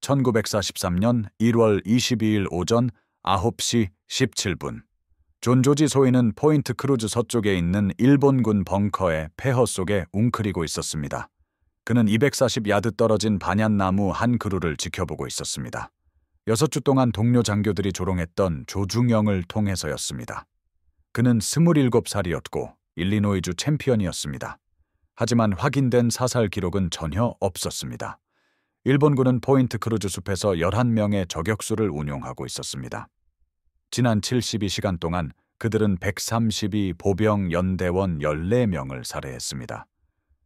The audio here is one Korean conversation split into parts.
1943년 1월 22일 오전 9시 17분. 존 조지 소위는 포인트 크루즈 서쪽에 있는 일본군 벙커의 폐허 속에 웅크리고 있었습니다. 그는 240야드 떨어진 반얀나무 한 그루를 지켜보고 있었습니다. 6주 동안 동료 장교들이 조롱했던 조중영을 통해서였습니다. 그는 27살이었고 일리노이주 챔피언이었습니다. 하지만 확인된 사살 기록은 전혀 없었습니다. 일본군은 포인트 크루즈 숲에서 11명의 저격수를 운용하고 있었습니다. 지난 72시간 동안 그들은 132 보병 연대원 14명을 살해했습니다.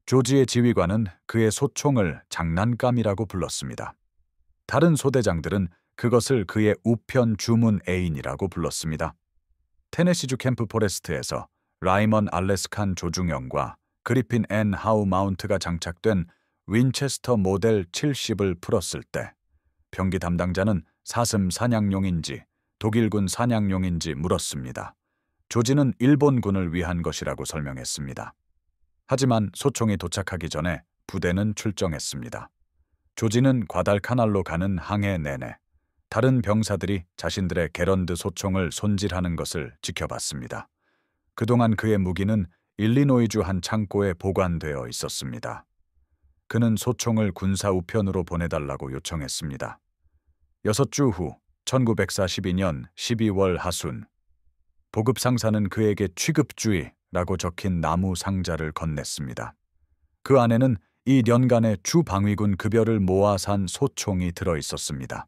조지의 지휘관은 그의 소총을 장난감이라고 불렀습니다. 다른 소대장들은 그것을 그의 우편 주문 애인이라고 불렀습니다. 테네시주 캠프 포레스트에서 라이먼 알래스칸 조중영과 그리핀 앤 하우 마운트가 장착된 윈체스터 모델 70을 풀었을 때 병기 담당자는 사슴 사냥용인지 독일군 사냥용인지 물었습니다. 조지는 일본군을 위한 것이라고 설명했습니다. 하지만 소총이 도착하기 전에 부대는 출정했습니다. 조지는 과달카날로 가는 항해 내내 다른 병사들이 자신들의 게런드 소총을 손질하는 것을 지켜봤습니다. 그동안 그의 무기는 일리노이주 한 창고에 보관되어 있었습니다. 그는 소총을 군사 우편으로 보내달라고 요청했습니다. 6주 후 1942년 12월 하순, 보급 상사는 그에게 취급주의라고 적힌 나무 상자를 건넸습니다. 그 안에는 이 년간의 주 방위군 급여를 모아 산 소총이 들어 있었습니다.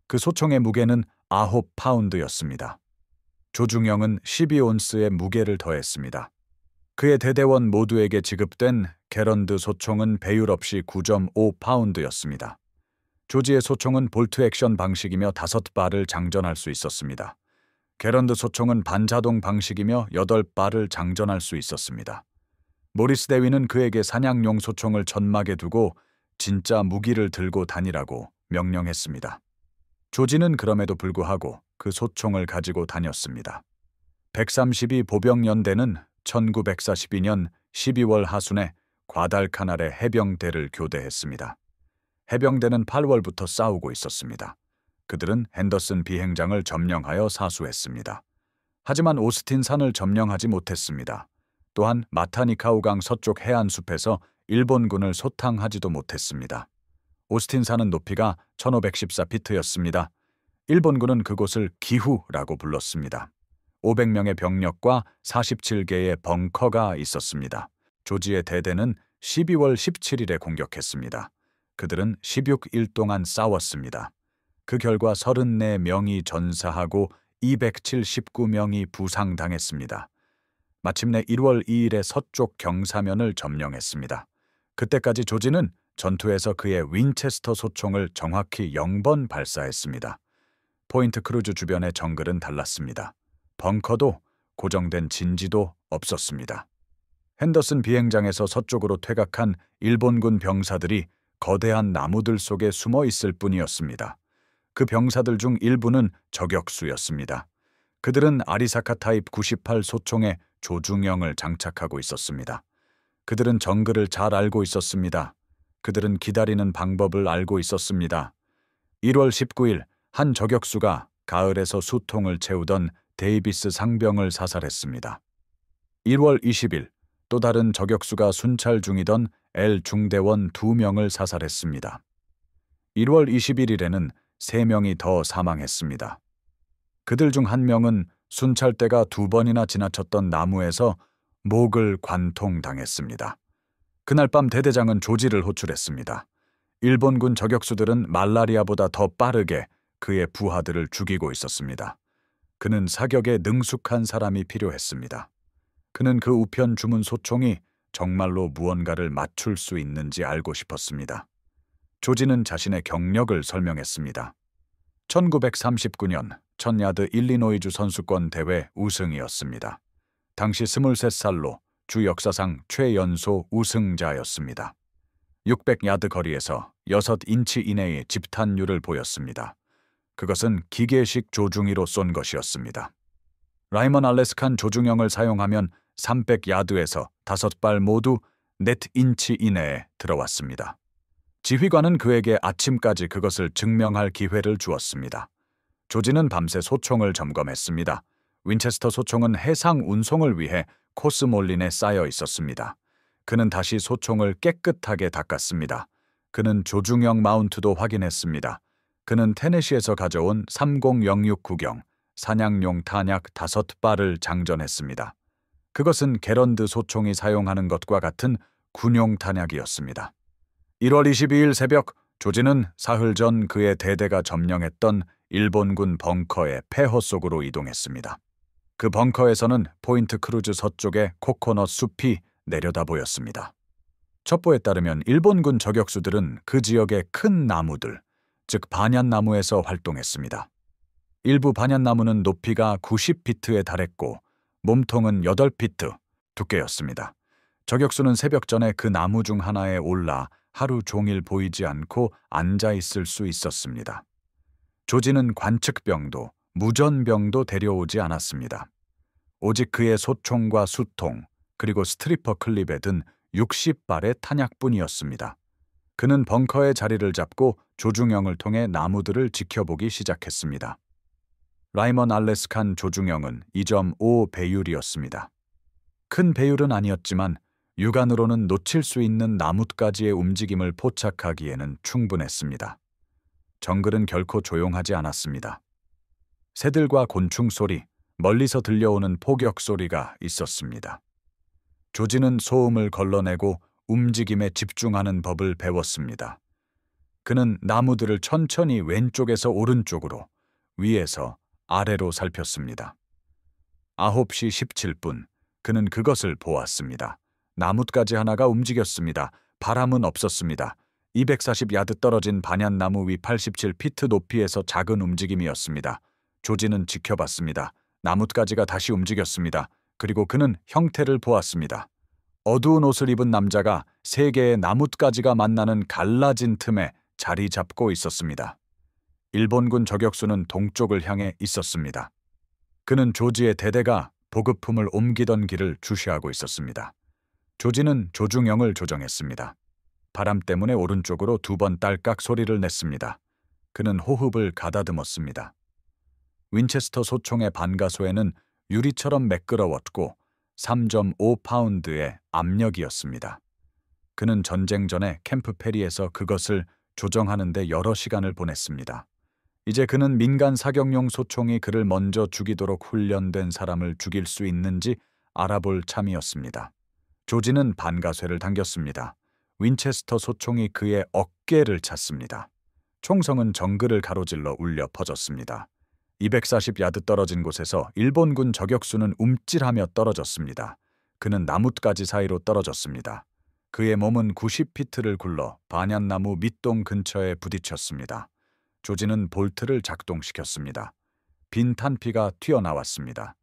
그 소총의 무게는 9파운드였습니다. 조중영은 12온스의 무게를 더했습니다. 그의 대대원 모두에게 지급된 게런드 소총은 배율 없이 9.5파운드였습니다. 조지의 소총은 볼트 액션 방식이며 5발을 장전할 수 있었습니다. 게런드 소총은 반자동 방식이며 8발을 장전할 수 있었습니다. 모리스 대위는 그에게 사냥용 소총을 전막에 두고 진짜 무기를 들고 다니라고 명령했습니다. 조지는 그럼에도 불구하고 그 소총을 가지고 다녔습니다. 132 보병연대는 1942년 12월 하순에 과달카날의 해병대를 교대했습니다. 해병대는 8월부터 싸우고 있었습니다. 그들은 핸더슨 비행장을 점령하여 사수했습니다. 하지만 오스틴 산을 점령하지 못했습니다. 또한 마타니카우강 서쪽 해안숲에서 일본군을 소탕하지도 못했습니다. 오스틴 산은 높이가 1514피트였습니다. 일본군은 그곳을 기후라고 불렀습니다. 500명의 병력과 47개의 벙커가 있었습니다. 조지의 대대는 12월 17일에 공격했습니다. 그들은 16일 동안 싸웠습니다. 그 결과 34명이 전사하고 279명이 부상당했습니다. 마침내 1월 2일에 서쪽 경사면을 점령했습니다. 그때까지 조지는 전투에서 그의 윈체스터 소총을 정확히 0번 발사했습니다. 포인트 크루즈 주변의 정글은 달랐습니다. 벙커도 고정된 진지도 없었습니다. 핸더슨 비행장에서 서쪽으로 퇴각한 일본군 병사들이 거대한 나무들 속에 숨어 있을 뿐이었습니다. 그 병사들 중 일부는 저격수였습니다. 그들은 아리사카 타입 98 소총에 조중영을 장착하고 있었습니다. 그들은 정글을 잘 알고 있었습니다. 그들은 기다리는 방법을 알고 있었습니다. 1월 19일 한 저격수가 가을에서 수통을 채우던 데이비스 상병을 사살했습니다. 1월 20일 또 다른 저격수가 순찰 중이던 L 중대원 2명을 사살했습니다. 1월 21일에는 3명이 더 사망했습니다. 그들 중 1명은 순찰대가 2번이나 지나쳤던 나무에서 목을 관통당했습니다. 그날 밤 대대장은 조지를 호출했습니다. 일본군 저격수들은 말라리아보다 더 빠르게 그의 부하들을 죽이고 있었습니다. 그는 사격에 능숙한 사람이 필요했습니다. 그는 그 우편 주문 소총이 정말로 무언가를 맞출 수 있는지 알고 싶었습니다. 조지는 자신의 경력을 설명했습니다. 1939년 1000야드 일리노이주 선수권 대회 우승이었습니다. 당시 23살로 주 역사상 최연소 우승자였습니다. 600야드 거리에서 6인치 이내의 집탄율을 보였습니다. 그것은 기계식 조중이로 쏜 것이었습니다. 라이먼 알래스칸 조중영을 사용하면 300야드에서 5발 모두 넷 인치 이내에 들어왔습니다. 지휘관은 그에게 아침까지 그것을 증명할 기회를 주었습니다. 조지는 밤새 소총을 점검했습니다. 윈체스터 소총은 해상 운송을 위해 코스몰린에 쌓여 있었습니다. 그는 다시 소총을 깨끗하게 닦았습니다. 그는 조중형 마운트도 확인했습니다. 그는 테네시에서 가져온 3006 구경 사냥용 탄약 5발을 장전했습니다. 그것은 게런드 소총이 사용하는 것과 같은 군용 탄약이었습니다. 1월 22일 새벽 조지는 사흘 전 그의 대대가 점령했던 일본군 벙커의 폐허 속으로 이동했습니다. 그 벙커에서는 포인트 크루즈 서쪽의 코코넛 숲이 내려다 보였습니다. 첩보에 따르면 일본군 저격수들은 그 지역의 큰 나무들, 즉 반얀나무에서 활동했습니다. 일부 반얀나무는 높이가 90피트에 달했고 몸통은 8피트 두께였습니다. 저격수는 새벽 전에 그 나무 중 하나에 올라 하루 종일 보이지 않고 앉아 있을 수 있었습니다. 조지는 관측병도 무전병도 데려오지 않았습니다. 오직 그의 소총과 수통 그리고 스트리퍼 클립에 든 60발의 탄약뿐이었습니다. 그는 벙커의 자리를 잡고 조중형을 통해 나무들을 지켜보기 시작했습니다. 라이먼 알래스칸 조중형은 2.5 배율이었습니다. 큰 배율은 아니었지만 육안으로는 놓칠 수 있는 나뭇가지의 움직임을 포착하기에는 충분했습니다. 정글은 결코 조용하지 않았습니다. 새들과 곤충 소리, 멀리서 들려오는 포격 소리가 있었습니다. 조지는 소음을 걸러내고 움직임에 집중하는 법을 배웠습니다. 그는 나무들을 천천히 왼쪽에서 오른쪽으로, 위에서 아래로 살폈습니다. 9시 17분, 그는 그것을 보았습니다. 나뭇가지 하나가 움직였습니다. 바람은 없었습니다. 240야드 떨어진 반얀나무 위 87피트 높이에서 작은 움직임이었습니다. 조지는 지켜봤습니다. 나뭇가지가 다시 움직였습니다. 그리고 그는 형태를 보았습니다. 어두운 옷을 입은 남자가 3개의 나뭇가지가 만나는 갈라진 틈에 자리 잡고 있었습니다. 일본군 저격수는 동쪽을 향해 있었습니다. 그는 조지의 대대가 보급품을 옮기던 길을 주시하고 있었습니다. 조지는 조중형을 조정했습니다. 바람 때문에 오른쪽으로 2번 딸깍 소리를 냈습니다. 그는 호흡을 가다듬었습니다. 윈체스터 소총의 반가소에는 유리처럼 매끄러웠고 3.5파운드의 압력이었습니다. 그는 전쟁 전에 캠프 페리에서 그것을 조정하는 데 여러 시간을 보냈습니다. 이제 그는 민간 사격용 소총이 그를 먼저 죽이도록 훈련된 사람을 죽일 수 있는지 알아볼 참이었습니다. 조지는 반가쇠를 당겼습니다. 윈체스터 소총이 그의 어깨를 찼습니다. 총성은 정글을 가로질러 울려 퍼졌습니다. 240야드 떨어진 곳에서 일본군 저격수는 움찔하며 떨어졌습니다. 그는 나뭇가지 사이로 떨어졌습니다. 그의 몸은 90피트를 굴러 반얀나무 밑동 근처에 부딪혔습니다. 조지는 볼트를 작동시켰습니다. 빈 탄피가 튀어나왔습니다.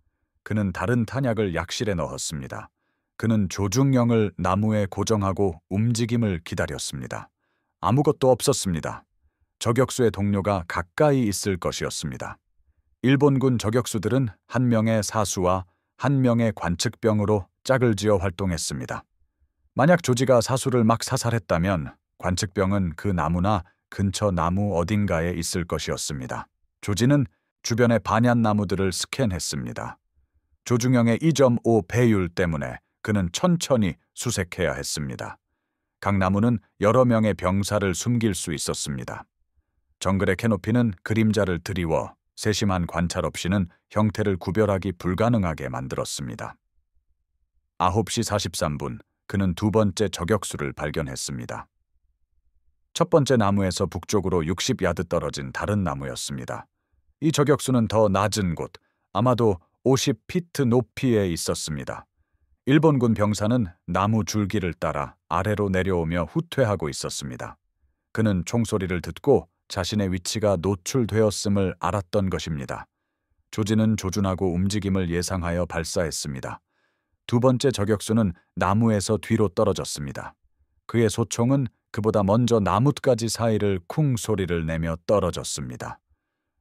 그는 다른 탄약을 약실에 넣었습니다. 그는 조중형을 나무에 고정하고 움직임을 기다렸습니다. 아무것도 없었습니다. 저격수의 동료가 가까이 있을 것이었습니다. 일본군 저격수들은 1명의 사수와 1명의 관측병으로 짝을 지어 활동했습니다. 만약 조지가 사수를 막 사살했다면 관측병은 그 나무나 근처 나무 어딘가에 있을 것이었습니다. 조지는 주변의 반얀나무들을 스캔했습니다. 조중형의 2.5 배율 때문에 그는 천천히 수색해야 했습니다. 각 나무는 여러 명의 병사를 숨길 수 있었습니다. 정글의 캐노피는 그림자를 드리워 세심한 관찰 없이는 형태를 구별하기 불가능하게 만들었습니다. 9시 43분, 그는 2번째 저격수를 발견했습니다. 첫 번째 나무에서 북쪽으로 60야드 떨어진 다른 나무였습니다. 이 저격수는 더 낮은 곳, 아마도 50피트 높이에 있었습니다. 일본군 병사는 나무 줄기를 따라 아래로 내려오며 후퇴하고 있었습니다. 그는 총소리를 듣고 자신의 위치가 노출되었음을 알았던 것입니다. 조지는 조준하고 움직임을 예상하여 발사했습니다. 2번째 저격수는 나무에서 뒤로 떨어졌습니다. 그의 소총은 그보다 먼저 나뭇가지 사이를 쿵 소리를 내며 떨어졌습니다.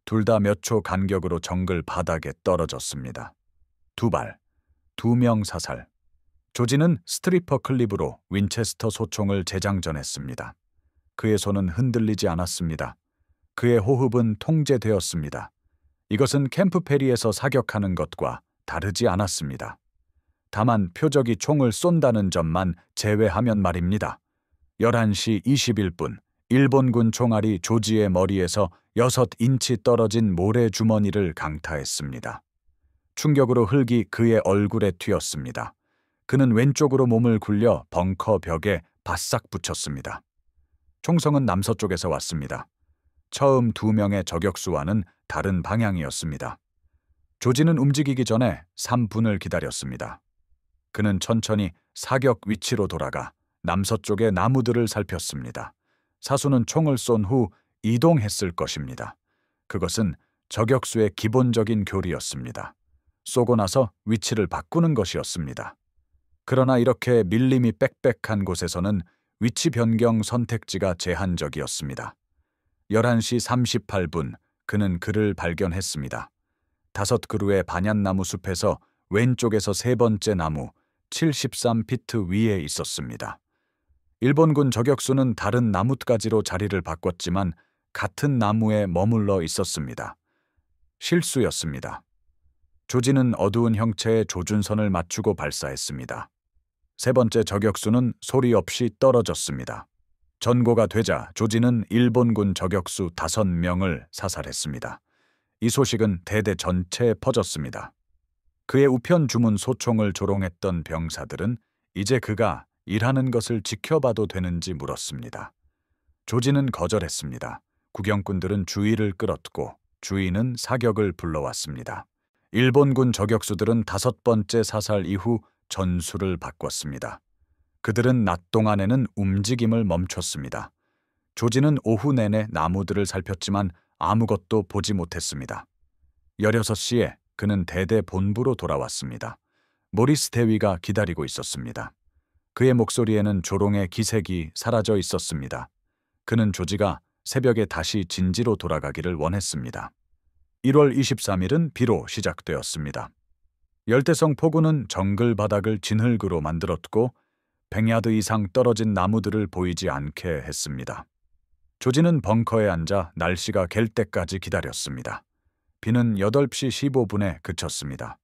둘 다 몇 초 간격으로 정글 바닥에 떨어졌습니다. 2발, 2명 사살. 조지는 스트리퍼 클립으로 윈체스터 소총을 재장전했습니다. 그의 손은 흔들리지 않았습니다. 그의 호흡은 통제되었습니다. 이것은 캠프페리에서 사격하는 것과 다르지 않았습니다. 다만 표적이 총을 쏜다는 점만 제외하면 말입니다. 11시 21분, 일본군 총알이 조지의 머리에서 6인치 떨어진 모래주머니를 강타했습니다. 충격으로 흙이 그의 얼굴에 튀었습니다. 그는 왼쪽으로 몸을 굴려 벙커 벽에 바싹 붙였습니다. 총성은 남서쪽에서 왔습니다. 처음 2명의 저격수와는 다른 방향이었습니다. 조지는 움직이기 전에 3분을 기다렸습니다. 그는 천천히 사격 위치로 돌아가 남서쪽의 나무들을 살폈습니다. 사수는 총을 쏜 후 이동했을 것입니다. 그것은 저격수의 기본적인 교리였습니다. 쏘고 나서 위치를 바꾸는 것이었습니다. 그러나 이렇게 밀림이 빽빽한 곳에서는 위치 변경 선택지가 제한적이었습니다. 11시 38분, 그는 그를 발견했습니다. 5그루의 반얀나무 숲에서 왼쪽에서 3번째 나무 73피트 위에 있었습니다. 일본군 저격수는 다른 나뭇가지로 자리를 바꿨지만 같은 나무에 머물러 있었습니다. 실수였습니다. 조지는 어두운 형체의 조준선을 맞추고 발사했습니다. 3번째 저격수는 소리 없이 떨어졌습니다. 전고가 되자 조지는 일본군 저격수 5명을 사살했습니다. 이 소식은 대대 전체에 퍼졌습니다. 그의 우편 주문 소총을 조롱했던 병사들은 이제 그가 일하는 것을 지켜봐도 되는지 물었습니다. 조지는 거절했습니다. 구경꾼들은 주의를 끌었고 주인은 사격을 불러왔습니다. 일본군 저격수들은 5번째 사살 이후 전술을 바꿨습니다. 그들은 낮 동안에는 움직임을 멈췄습니다. 조지는 오후 내내 나무들을 살폈지만 아무것도 보지 못했습니다. 16시에 그는 대대 본부로 돌아왔습니다. 모리스 대위가 기다리고 있었습니다. 그의 목소리에는 조롱의 기색이 사라져 있었습니다. 그는 조지가 새벽에 다시 진지로 돌아가기를 원했습니다. 1월 23일은 비로 시작되었습니다. 열대성 폭우는 정글 바닥을 진흙으로 만들었고 100야드 이상 떨어진 나무들을 보이지 않게 했습니다. 조지는 벙커에 앉아 날씨가 갤 때까지 기다렸습니다. 비는 8시 15분에 그쳤습니다.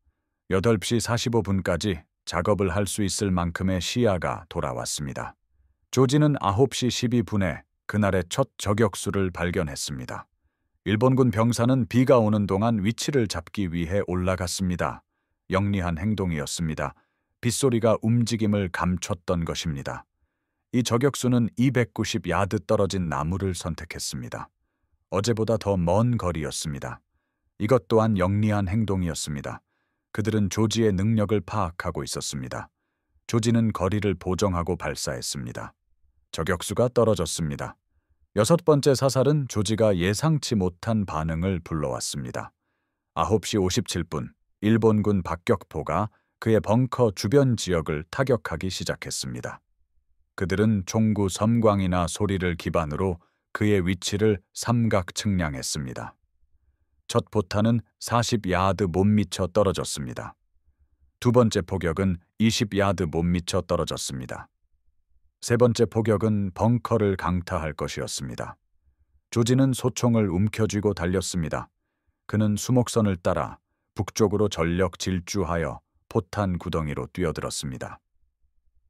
8시 45분까지 작업을 할 수 있을 만큼의 시야가 돌아왔습니다. 조지는 9시 12분에 그날의 첫 저격수를 발견했습니다. 일본군 병사는 비가 오는 동안 위치를 잡기 위해 올라갔습니다. 영리한 행동이었습니다. 빗소리가 움직임을 감췄던 것입니다. 이 저격수는 290야드 떨어진 나무를 선택했습니다. 어제보다 더 먼 거리였습니다. 이것 또한 영리한 행동이었습니다. 그들은 조지의 능력을 파악하고 있었습니다. 조지는 거리를 보정하고 발사했습니다. 저격수가 떨어졌습니다. 6번째 사살은 조지가 예상치 못한 반응을 불러왔습니다. 9시 57분, 일본군 박격포가 그의 벙커 주변 지역을 타격하기 시작했습니다. 그들은 총구 섬광이나 소리를 기반으로 그의 위치를 삼각 측량했습니다. 첫 포탄은 40야드 못 미쳐 떨어졌습니다. 2번째 포격은 20야드 못 미쳐 떨어졌습니다. 3번째 포격은 벙커를 강타할 것이었습니다. 조지는 소총을 움켜쥐고 달렸습니다. 그는 수목선을 따라 북쪽으로 전력 질주하여 포탄 구덩이로 뛰어들었습니다.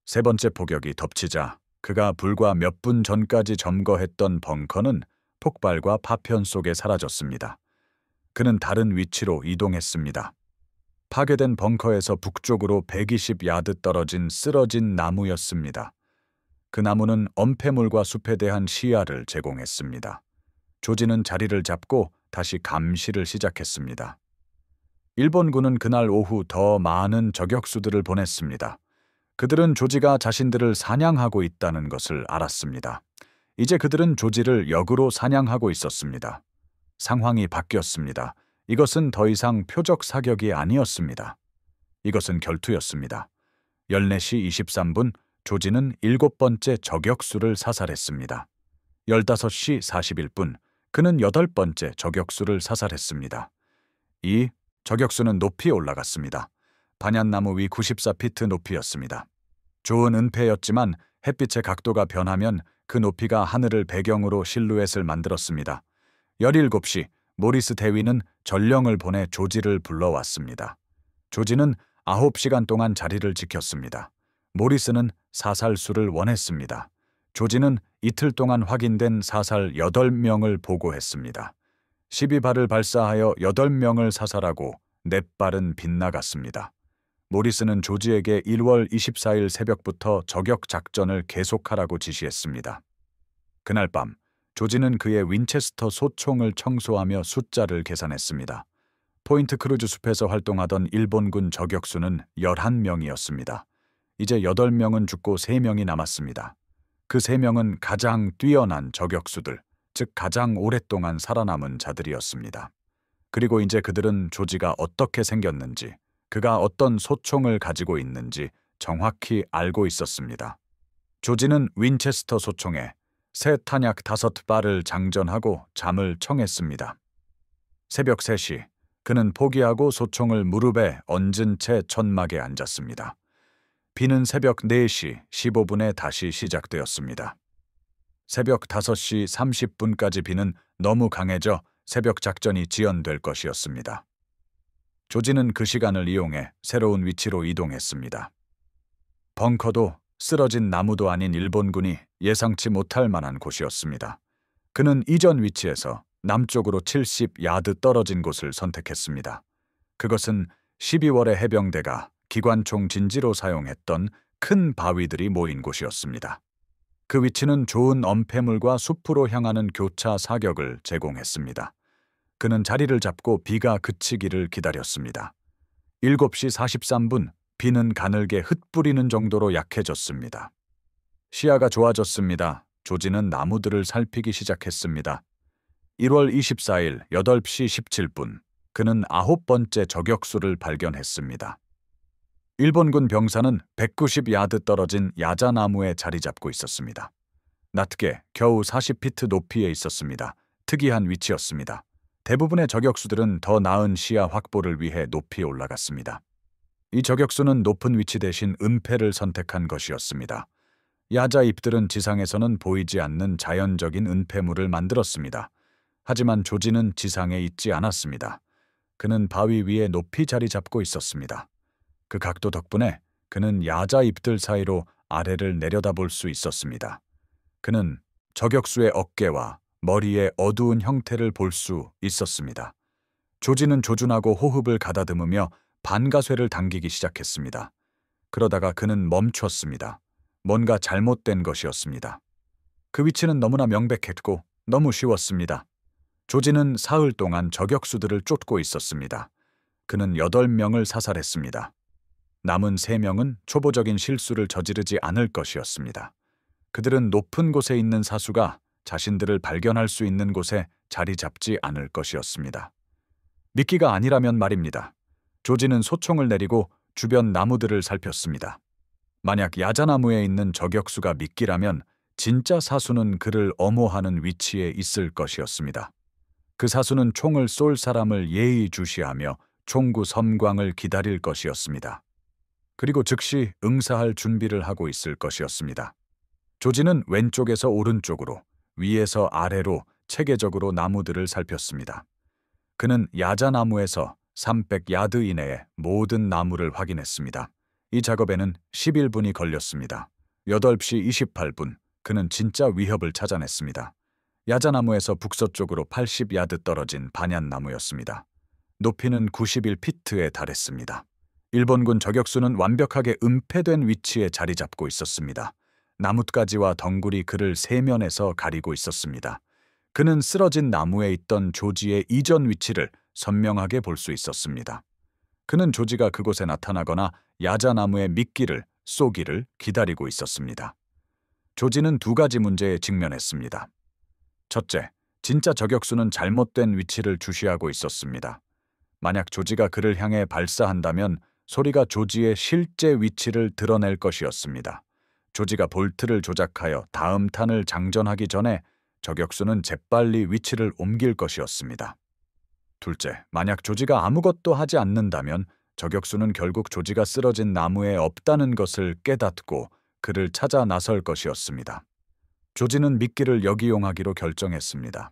3번째 포격이 덮치자 그가 불과 몇 분 전까지 점거했던 벙커는 폭발과 파편 속에 사라졌습니다. 그는 다른 위치로 이동했습니다. 파괴된 벙커에서 북쪽으로 120야드 떨어진 쓰러진 나무였습니다. 그 나무는 엄폐물과 숲에 대한 시야를 제공했습니다. 조지는 자리를 잡고 다시 감시를 시작했습니다. 일본군은 그날 오후 더 많은 저격수들을 보냈습니다. 그들은 조지가 자신들을 사냥하고 있다는 것을 알았습니다. 이제 그들은 조지를 역으로 사냥하고 있었습니다. 상황이 바뀌었습니다. 이것은 더 이상 표적 사격이 아니었습니다. 이것은 결투였습니다. 14시 23분 조지는 7번째 저격수를 사살했습니다. 15시 41분 그는 8번째 저격수를 사살했습니다. 이 저격수는 높이 올라갔습니다. 반얀나무 위 94피트 높이였습니다. 좋은 은폐였지만 햇빛의 각도가 변하면 그 높이가 하늘을 배경으로 실루엣을 만들었습니다. 17시 모리스 대위는 전령을 보내 조지를 불러왔습니다. 조지는 9시간 동안 자리를 지켰습니다. 모리스는 사살수를 원했습니다. 조지는 이틀 동안 확인된 사살 8명을 보고했습니다. 12발을 발사하여 8명을 사살하고 4발은 빗나갔습니다. 모리스는 조지에게 1월 24일 새벽부터 저격 작전을 계속하라고 지시했습니다. 그날 밤 조지는 그의 윈체스터 소총을 청소하며 숫자를 계산했습니다. 포인트 크루즈 숲에서 활동하던 일본군 저격수는 11명이었습니다. 이제 8명은 죽고 3명이 남았습니다. 그 3명은 가장 뛰어난 저격수들, 즉 가장 오랫동안 살아남은 자들이었습니다. 그리고 이제 그들은 조지가 어떻게 생겼는지, 그가 어떤 소총을 가지고 있는지 정확히 알고 있었습니다. 조지는 윈체스터 소총에 새 탄약 5발을 장전하고 잠을 청했습니다. 새벽 3시, 그는 포기하고 소총을 무릎에 얹은 채 천막에 앉았습니다. 비는 새벽 4시 15분에 다시 시작되었습니다. 새벽 5시 30분까지 비는 너무 강해져 새벽 작전이 지연될 것이었습니다. 조지는 그 시간을 이용해 새로운 위치로 이동했습니다. 벙커도 쓰러진 나무도 아닌 일본군이 예상치 못할 만한 곳이었습니다. 그는 이전 위치에서 남쪽으로 70야드 떨어진 곳을 선택했습니다. 그것은 12월에 해병대가 기관총 진지로 사용했던 큰 바위들이 모인 곳이었습니다. 그 위치는 좋은 엄폐물과 숲으로 향하는 교차 사격을 제공했습니다. 그는 자리를 잡고 비가 그치기를 기다렸습니다. 7시 43분, 비는 가늘게 흩뿌리는 정도로 약해졌습니다. 시야가 좋아졌습니다. 조지는 나무들을 살피기 시작했습니다. 1월 24일 8시 17분, 그는 9번째 저격수를 발견했습니다. 일본군 병사는 190야드 떨어진 야자나무에 자리 잡고 있었습니다. 낮게 겨우 40피트 높이에 있었습니다. 특이한 위치였습니다. 대부분의 저격수들은 더 나은 시야 확보를 위해 높이 올라갔습니다. 이 저격수는 높은 위치 대신 은폐를 선택한 것이었습니다. 야자 잎들은 지상에서는 보이지 않는 자연적인 은폐물을 만들었습니다. 하지만 조지는 지상에 있지 않았습니다. 그는 바위 위에 높이 자리 잡고 있었습니다. 그 각도 덕분에 그는 야자 잎들 사이로 아래를 내려다볼 수 있었습니다. 그는 저격수의 어깨와 머리의 어두운 형태를 볼 수 있었습니다. 조지는 조준하고 호흡을 가다듬으며 반가쇠를 당기기 시작했습니다. 그러다가 그는 멈췄습니다. 뭔가 잘못된 것이었습니다. 그 위치는 너무나 명백했고 너무 쉬웠습니다. 조지는 사흘 동안 저격수들을 쫓고 있었습니다. 그는 8명을 사살했습니다. 남은 3명은 초보적인 실수를 저지르지 않을 것이었습니다. 그들은 높은 곳에 있는 사수가 자신들을 발견할 수 있는 곳에 자리 잡지 않을 것이었습니다. 미끼가 아니라면 말입니다. 조지는 소총을 내리고 주변 나무들을 살폈습니다. 만약 야자나무에 있는 저격수가 미끼라면 진짜 사수는 그를 엄호하는 위치에 있을 것이었습니다. 그 사수는 총을 쏠 사람을 예의주시하며 총구 섬광을 기다릴 것이었습니다. 그리고 즉시 응사할 준비를 하고 있을 것이었습니다. 조지는 왼쪽에서 오른쪽으로, 위에서 아래로 체계적으로 나무들을 살폈습니다. 그는 야자나무에서 300야드 이내의 모든 나무를 확인했습니다. 이 작업에는 11분이 걸렸습니다. 8시 28분, 그는 진짜 위협을 찾아냈습니다. 야자나무에서 북서쪽으로 80야드 떨어진 반얀나무였습니다. 높이는 91피트에 달했습니다. 일본군 저격수는 완벽하게 은폐된 위치에 자리 잡고 있었습니다. 나뭇가지와 덩굴이 그를 세면에서 가리고 있었습니다. 그는 쓰러진 나무에 있던 조지의 이전 위치를 선명하게 볼 수 있었습니다. 그는 조지가 그곳에 나타나거나 야자나무의 미끼를 쏘기를 기다리고 있었습니다. 조지는 2가지 문제에 직면했습니다. 첫째, 진짜 저격수는 잘못된 위치를 주시하고 있었습니다. 만약 조지가 그를 향해 발사한다면 소리가 조지의 실제 위치를 드러낼 것이었습니다. 조지가 볼트를 조작하여 다음 탄을 장전하기 전에 저격수는 재빨리 위치를 옮길 것이었습니다. 둘째, 만약 조지가 아무것도 하지 않는다면 저격수는 결국 조지가 쓰러진 나무에 없다는 것을 깨닫고 그를 찾아 나설 것이었습니다. 조지는 미끼를 역이용하기로 결정했습니다.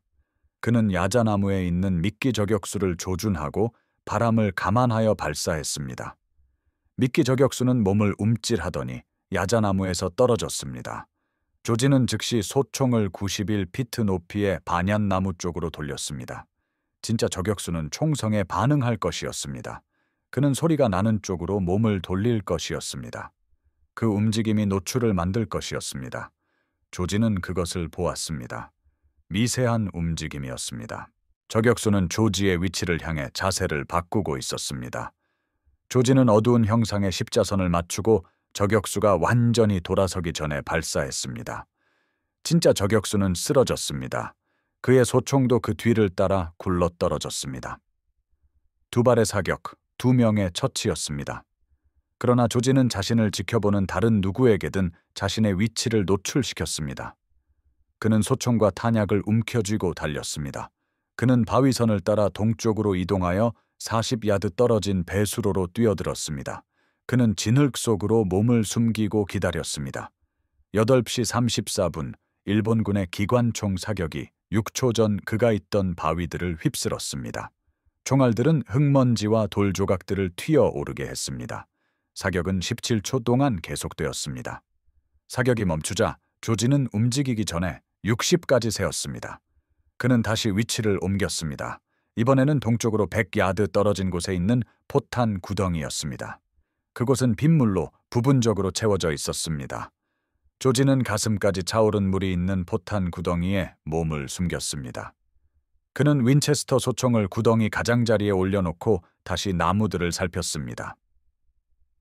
그는 야자나무에 있는 미끼 저격수를 조준하고 바람을 감안하여 발사했습니다. 미끼 저격수는 몸을 움찔하더니 야자나무에서 떨어졌습니다. 조지는 즉시 소총을 91피트 높이의 반얀나무 쪽으로 돌렸습니다. 진짜 저격수는 총성에 반응할 것이었습니다. 그는 소리가 나는 쪽으로 몸을 돌릴 것이었습니다. 그 움직임이 노출을 만들 것이었습니다. 조지는 그것을 보았습니다. 미세한 움직임이었습니다. 저격수는 조지의 위치를 향해 자세를 바꾸고 있었습니다. 조지는 어두운 형상의 십자선을 맞추고 저격수가 완전히 돌아서기 전에 발사했습니다. 진짜 저격수는 쓰러졌습니다. 그의 소총도 그 뒤를 따라 굴러떨어졌습니다. 두 발의 사격, 두 명의 처치였습니다. 그러나 조지는 자신을 지켜보는 다른 누구에게든 자신의 위치를 노출시켰습니다. 그는 소총과 탄약을 움켜쥐고 달렸습니다. 그는 바위선을 따라 동쪽으로 이동하여 40야드 떨어진 배수로로 뛰어들었습니다. 그는 진흙 속으로 몸을 숨기고 기다렸습니다. 8시 34분, 일본군의 기관총 사격이 6초 전 그가 있던 바위들을 휩쓸었습니다. 총알들은 흙먼지와 돌 조각들을 튀어오르게 했습니다. 사격은 17초 동안 계속되었습니다. 사격이 멈추자 조지는 움직이기 전에 60까지 세었습니다. 그는 다시 위치를 옮겼습니다. 이번에는 동쪽으로 100야드 떨어진 곳에 있는 포탄 구덩이였습니다. 그곳은 빗물로 부분적으로 채워져 있었습니다. 조지는 가슴까지 차오른 물이 있는 포탄 구덩이에 몸을 숨겼습니다. 그는 윈체스터 소총을 구덩이 가장자리에 올려놓고 다시 나무들을 살폈습니다.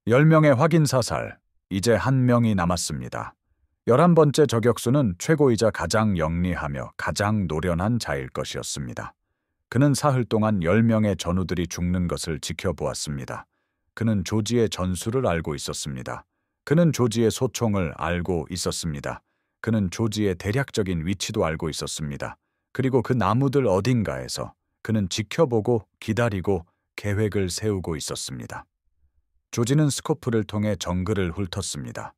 10명의 확인 사살, 이제 1명이 남았습니다. 11번째 저격수는 최고이자 가장 영리하며 가장 노련한 자일 것이었습니다. 그는 사흘 동안 10명의 전우들이 죽는 것을 지켜보았습니다. 그는 조지의 전술을 알고 있었습니다. 그는 조지의 소총을 알고 있었습니다. 그는 조지의 대략적인 위치도 알고 있었습니다. 그리고 그 나무들 어딘가에서 그는 지켜보고 기다리고 계획을 세우고 있었습니다. 조지는 스코프를 통해 정글을 훑었습니다.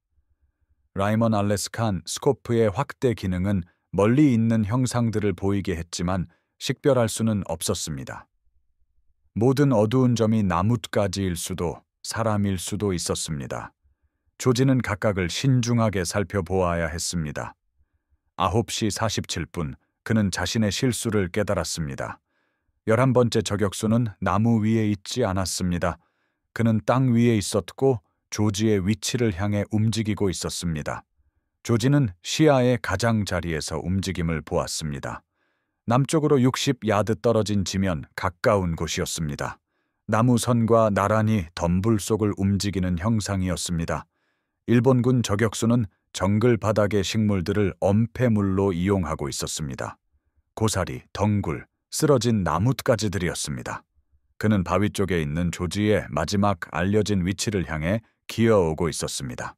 라이먼 알래스칸 스코프의 확대 기능은 멀리 있는 형상들을 보이게 했지만 식별할 수는 없었습니다. 모든 어두운 점이 나뭇가지일 수도 사람일 수도 있었습니다. 조지는 각각을 신중하게 살펴보아야 했습니다. 9시 47분, 그는 자신의 실수를 깨달았습니다. 11번째 저격수는 나무 위에 있지 않았습니다. 그는 땅 위에 있었고 조지의 위치를 향해 움직이고 있었습니다. 조지는 시야의 가장자리에서 움직임을 보았습니다. 남쪽으로 60야드 떨어진 지면 가까운 곳이었습니다. 나무선과 나란히 덤불 속을 움직이는 형상이었습니다. 일본군 저격수는 정글 바닥의 식물들을 엄폐물로 이용하고 있었습니다. 고사리, 덩굴, 쓰러진 나뭇가지들이었습니다. 그는 바위 쪽에 있는 조지의 마지막 알려진 위치를 향해 기어오고 있었습니다.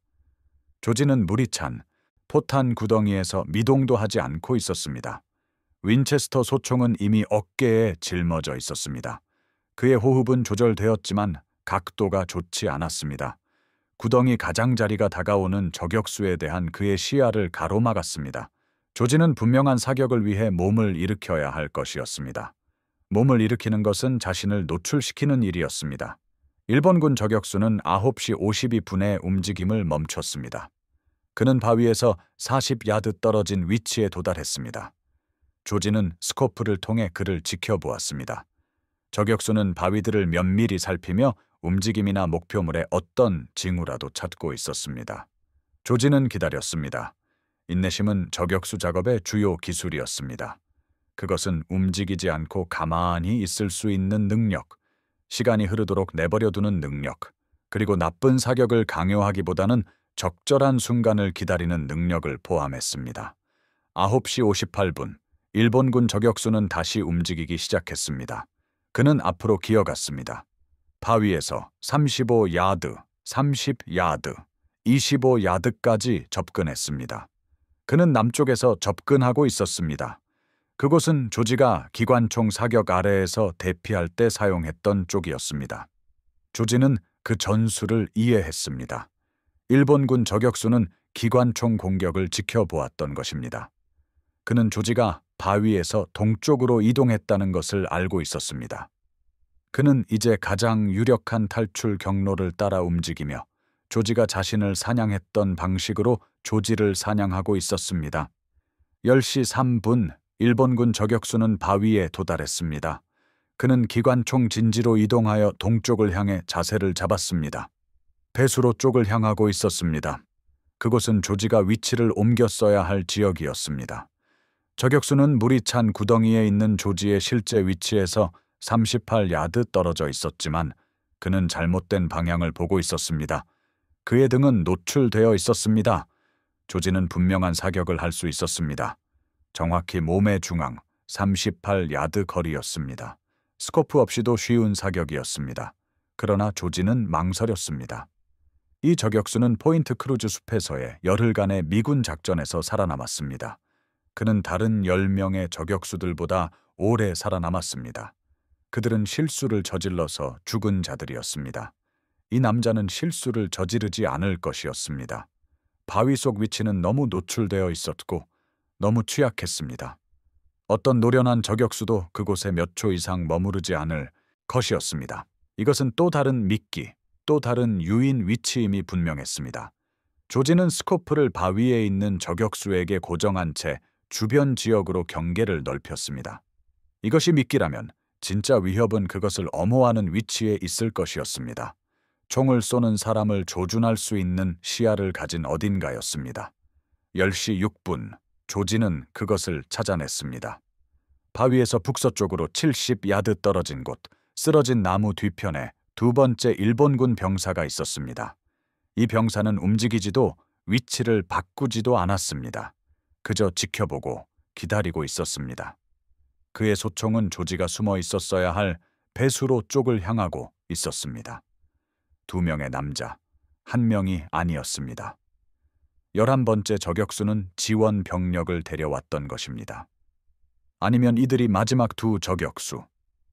조지는 물이 찬 포탄 구덩이에서 미동도 하지 않고 있었습니다. 윈체스터 소총은 이미 어깨에 짊어져 있었습니다. 그의 호흡은 조절되었지만 각도가 좋지 않았습니다. 구덩이 가장자리가 다가오는 저격수에 대한 그의 시야를 가로막았습니다. 조지는 분명한 사격을 위해 몸을 일으켜야 할 것이었습니다. 몸을 일으키는 것은 자신을 노출시키는 일이었습니다. 일본군 저격수는 9시 52분에 움직임을 멈췄습니다. 그는 바위에서 40야드 떨어진 위치에 도달했습니다. 조지는 스코프를 통해 그를 지켜보았습니다. 저격수는 바위들을 면밀히 살피며 움직임이나 목표물에 어떤 징후라도 찾고 있었습니다. 조지는 기다렸습니다. 인내심은 저격수 작업의 주요 기술이었습니다. 그것은 움직이지 않고 가만히 있을 수 있는 능력, 시간이 흐르도록 내버려두는 능력, 그리고 나쁜 사격을 강요하기보다는 적절한 순간을 기다리는 능력을 포함했습니다. 9시 58분, 일본군 저격수는 다시 움직이기 시작했습니다. 그는 앞으로 기어갔습니다. 바위에서 35야드, 30야드, 25야드까지 접근했습니다. 그는 남쪽에서 접근하고 있었습니다. 그곳은 조지가 기관총 사격 아래에서 대피할 때 사용했던 쪽이었습니다. 조지는 그 전술을 이해했습니다. 일본군 저격수는 기관총 공격을 지켜보았던 것입니다. 그는 조지가 바위에서 동쪽으로 이동했다는 것을 알고 있었습니다. 그는 이제 가장 유력한 탈출 경로를 따라 움직이며 조지가 자신을 사냥했던 방식으로 조지를 사냥하고 있었습니다. 10시 3분 일본군 저격수는 바위에 도달했습니다. 그는 기관총 진지로 이동하여 동쪽을 향해 자세를 잡았습니다. 배수로 쪽을 향하고 있었습니다. 그곳은 조지가 위치를 옮겼어야 할 지역이었습니다. 저격수는 물이 찬 구덩이에 있는 조지의 실제 위치에서 38야드 떨어져 있었지만 그는 잘못된 방향을 보고 있었습니다. 그의 등은 노출되어 있었습니다. 조지는 분명한 사격을 할 수 있었습니다. 정확히 몸의 중앙 38야드 거리였습니다. 스코프 없이도 쉬운 사격이었습니다. 그러나 조지는 망설였습니다. 이 저격수는 포인트 크루즈 숲에서의 열흘간의 미군 작전에서 살아남았습니다. 그는 다른 10명의 저격수들보다 오래 살아남았습니다. 그들은 실수를 저질러서 죽은 자들이었습니다. 이 남자는 실수를 저지르지 않을 것이었습니다. 바위 속 위치는 너무 노출되어 있었고 너무 취약했습니다. 어떤 노련한 저격수도 그곳에 몇 초 이상 머무르지 않을 것이었습니다. 이것은 또 다른 미끼, 또 다른 유인 위치임이 분명했습니다. 조지는 스코프를 바위에 있는 저격수에게 고정한 채 주변 지역으로 경계를 넓혔습니다. 이것이 미끼라면 진짜 위협은 그것을 엄호하는 위치에 있을 것이었습니다. 총을 쏘는 사람을 조준할 수 있는 시야를 가진 어딘가였습니다. 10시 6분, 조지는 그것을 찾아냈습니다. 바위에서 북서쪽으로 70야드 떨어진 곳, 쓰러진 나무 뒤편에 두 번째 일본군 병사가 있었습니다. 이 병사는 움직이지도 위치를 바꾸지도 않았습니다. 그저 지켜보고 기다리고 있었습니다. 그의 소총은 조지가 숨어 있었어야 할 배수로 쪽을 향하고 있었습니다. 2명의 남자, 1명이 아니었습니다. 11번째 저격수는 지원 병력을 데려왔던 것입니다. 아니면 이들이 마지막 두 저격수,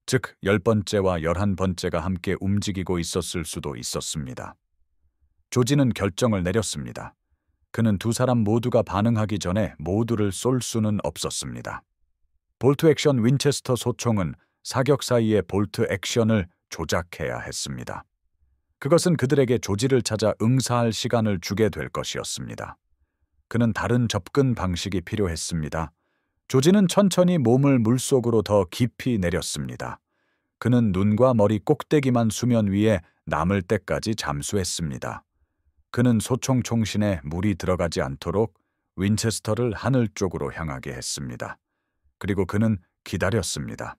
즉 10번째와 11번째가 함께 움직이고 있었을 수도 있었습니다. 조지는 결정을 내렸습니다. 그는 두 사람 모두가 반응하기 전에 모두를 쏠 수는 없었습니다. 볼트 액션 윈체스터 소총은 사격 사이에 볼트 액션을 조작해야 했습니다. 그것은 그들에게 조지를 찾아 응사할 시간을 주게 될 것이었습니다. 그는 다른 접근 방식이 필요했습니다. 조지는 천천히 몸을 물속으로 더 깊이 내렸습니다. 그는 눈과 머리 꼭대기만 수면 위에 남을 때까지 잠수했습니다. 그는 소총 총신에 물이 들어가지 않도록 윈체스터를 하늘 쪽으로 향하게 했습니다. 그리고 그는 기다렸습니다.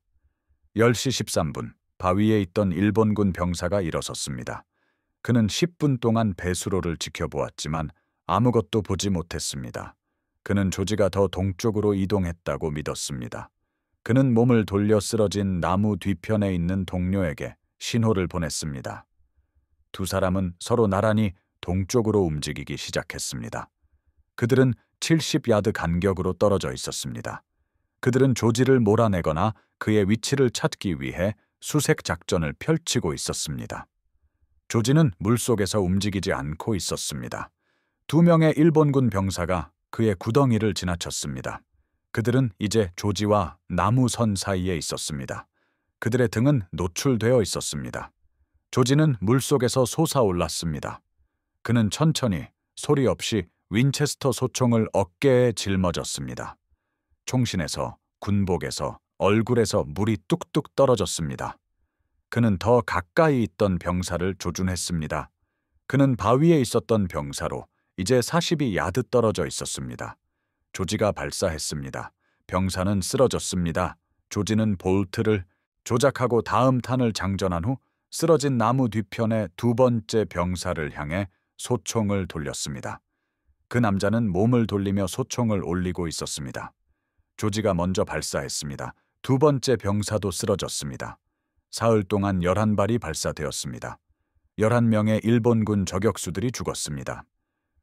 10시 13분, 바위에 있던 일본군 병사가 일어섰습니다. 그는 10분 동안 배수로를 지켜보았지만 아무것도 보지 못했습니다. 그는 조지가 더 동쪽으로 이동했다고 믿었습니다. 그는 몸을 돌려 쓰러진 나무 뒤편에 있는 동료에게 신호를 보냈습니다. 두 사람은 서로 나란히 동쪽으로 움직이기 시작했습니다. 그들은 70야드 간격으로 떨어져 있었습니다. 그들은 조지를 몰아내거나 그의 위치를 찾기 위해 수색 작전을 펼치고 있었습니다. 조지는 물속에서 움직이지 않고 있었습니다. 2명의 일본군 병사가 그의 구덩이를 지나쳤습니다. 그들은 이제 조지와 나무선 사이에 있었습니다. 그들의 등은 노출되어 있었습니다. 조지는 물속에서 솟아올랐습니다. 그는 천천히 소리 없이 윈체스터 소총을 어깨에 짊어졌습니다. 총신에서, 군복에서, 얼굴에서 물이 뚝뚝 떨어졌습니다. 그는 더 가까이 있던 병사를 조준했습니다. 그는 바위에 있었던 병사로 이제 42야드 떨어져 있었습니다. 조지가 발사했습니다. 병사는 쓰러졌습니다. 조지는 볼트를 조작하고 다음 탄을 장전한 후 쓰러진 나무 뒤편의 두 번째 병사를 향해 소총을 돌렸습니다. 그 남자는 몸을 돌리며 소총을 올리고 있었습니다. 조지가 먼저 발사했습니다. 두 번째 병사도 쓰러졌습니다. 사흘 동안 11발이 발사되었습니다. 11명의 일본군 저격수들이 죽었습니다.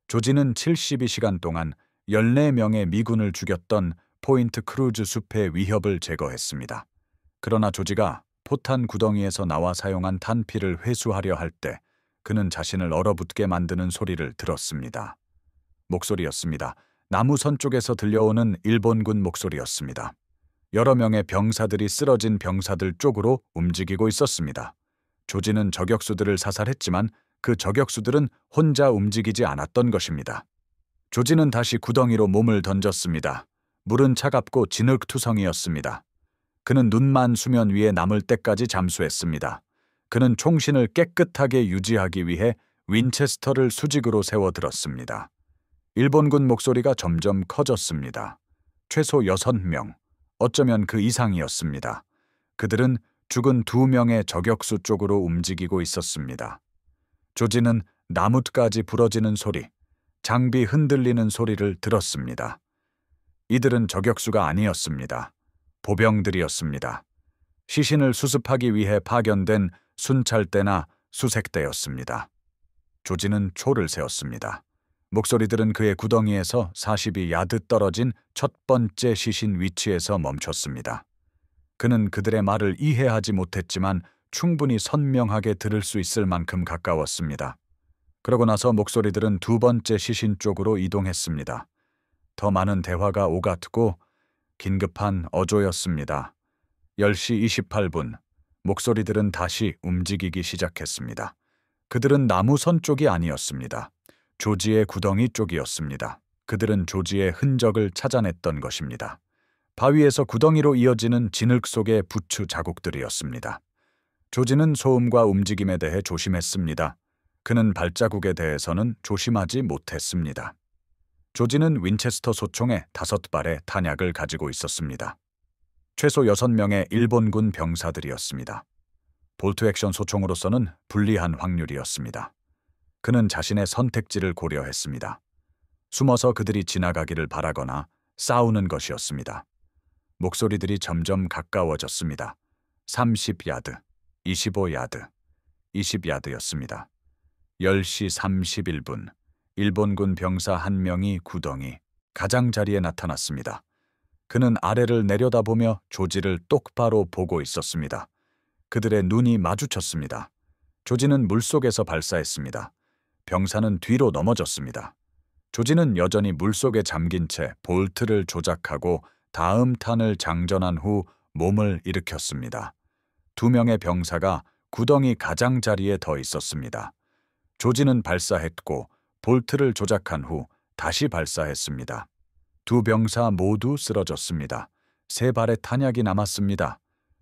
조지는 72시간 동안 14명의 미군을 죽였던 포인트 크루즈 숲의 위협을 제거했습니다. 그러나 조지가 포탄 구덩이에서 나와 사용한 탄피를 회수하려 할 때 그는 자신을 얼어붙게 만드는 소리를 들었습니다. 목소리였습니다. 나무선 쪽에서 들려오는 일본군 목소리였습니다. 여러 명의 병사들이 쓰러진 병사들 쪽으로 움직이고 있었습니다. 조지는 저격수들을 사살했지만 그 저격수들은 혼자 움직이지 않았던 것입니다. 조지는 다시 구덩이로 몸을 던졌습니다. 물은 차갑고 진흙투성이었습니다. 그는 눈만 수면 위에 남을 때까지 잠수했습니다. 그는 총신을 깨끗하게 유지하기 위해 윈체스터를 수직으로 세워들었습니다. 일본군 목소리가 점점 커졌습니다. 최소 6명, 어쩌면 그 이상이었습니다. 그들은 죽은 2명의 저격수 쪽으로 움직이고 있었습니다. 조지는 나뭇가지 부러지는 소리, 장비 흔들리는 소리를 들었습니다. 이들은 저격수가 아니었습니다. 보병들이었습니다. 시신을 수습하기 위해 파견된 순찰대나 수색대였습니다. 조지는 초를 세웠습니다. 목소리들은 그의 구덩이에서 42야드 떨어진 첫 번째 시신 위치에서 멈췄습니다. 그는 그들의 말을 이해하지 못했지만 충분히 선명하게 들을 수 있을 만큼 가까웠습니다. 그러고 나서 목소리들은 2번째 시신 쪽으로 이동했습니다. 더 많은 대화가 오갔고 긴급한 어조였습니다. 10시 28분, 목소리들은 다시 움직이기 시작했습니다. 그들은 나무선 쪽이 아니었습니다. 조지의 구덩이 쪽이었습니다. 그들은 조지의 흔적을 찾아냈던 것입니다. 바위에서 구덩이로 이어지는 진흙 속의 부추 자국들이었습니다. 조지는 소음과 움직임에 대해 조심했습니다. 그는 발자국에 대해서는 조심하지 못했습니다. 조지는 윈체스터 소총에 5발의 탄약을 가지고 있었습니다. 최소 6명의 일본군 병사들이었습니다. 볼트 액션 소총으로서는 불리한 확률이었습니다. 그는 자신의 선택지를 고려했습니다. 숨어서 그들이 지나가기를 바라거나 싸우는 것이었습니다. 목소리들이 점점 가까워졌습니다. 30야드, 25야드, 20야드였습니다. 10시 31분, 일본군 병사 1명이 구덩이, 가장자리에 나타났습니다. 그는 아래를 내려다보며 조지를 똑바로 보고 있었습니다. 그들의 눈이 마주쳤습니다. 조지는 물속에서 발사했습니다. 병사는 뒤로 넘어졌습니다. 조지는 여전히 물속에 잠긴 채 볼트를 조작하고 다음 탄을 장전한 후 몸을 일으켰습니다. 2명의 병사가 구덩이 가장자리에 더 있었습니다. 조지는 발사했고 볼트를 조작한 후 다시 발사했습니다. 2 병사 모두 쓰러졌습니다. 3발의 탄약이 남았습니다.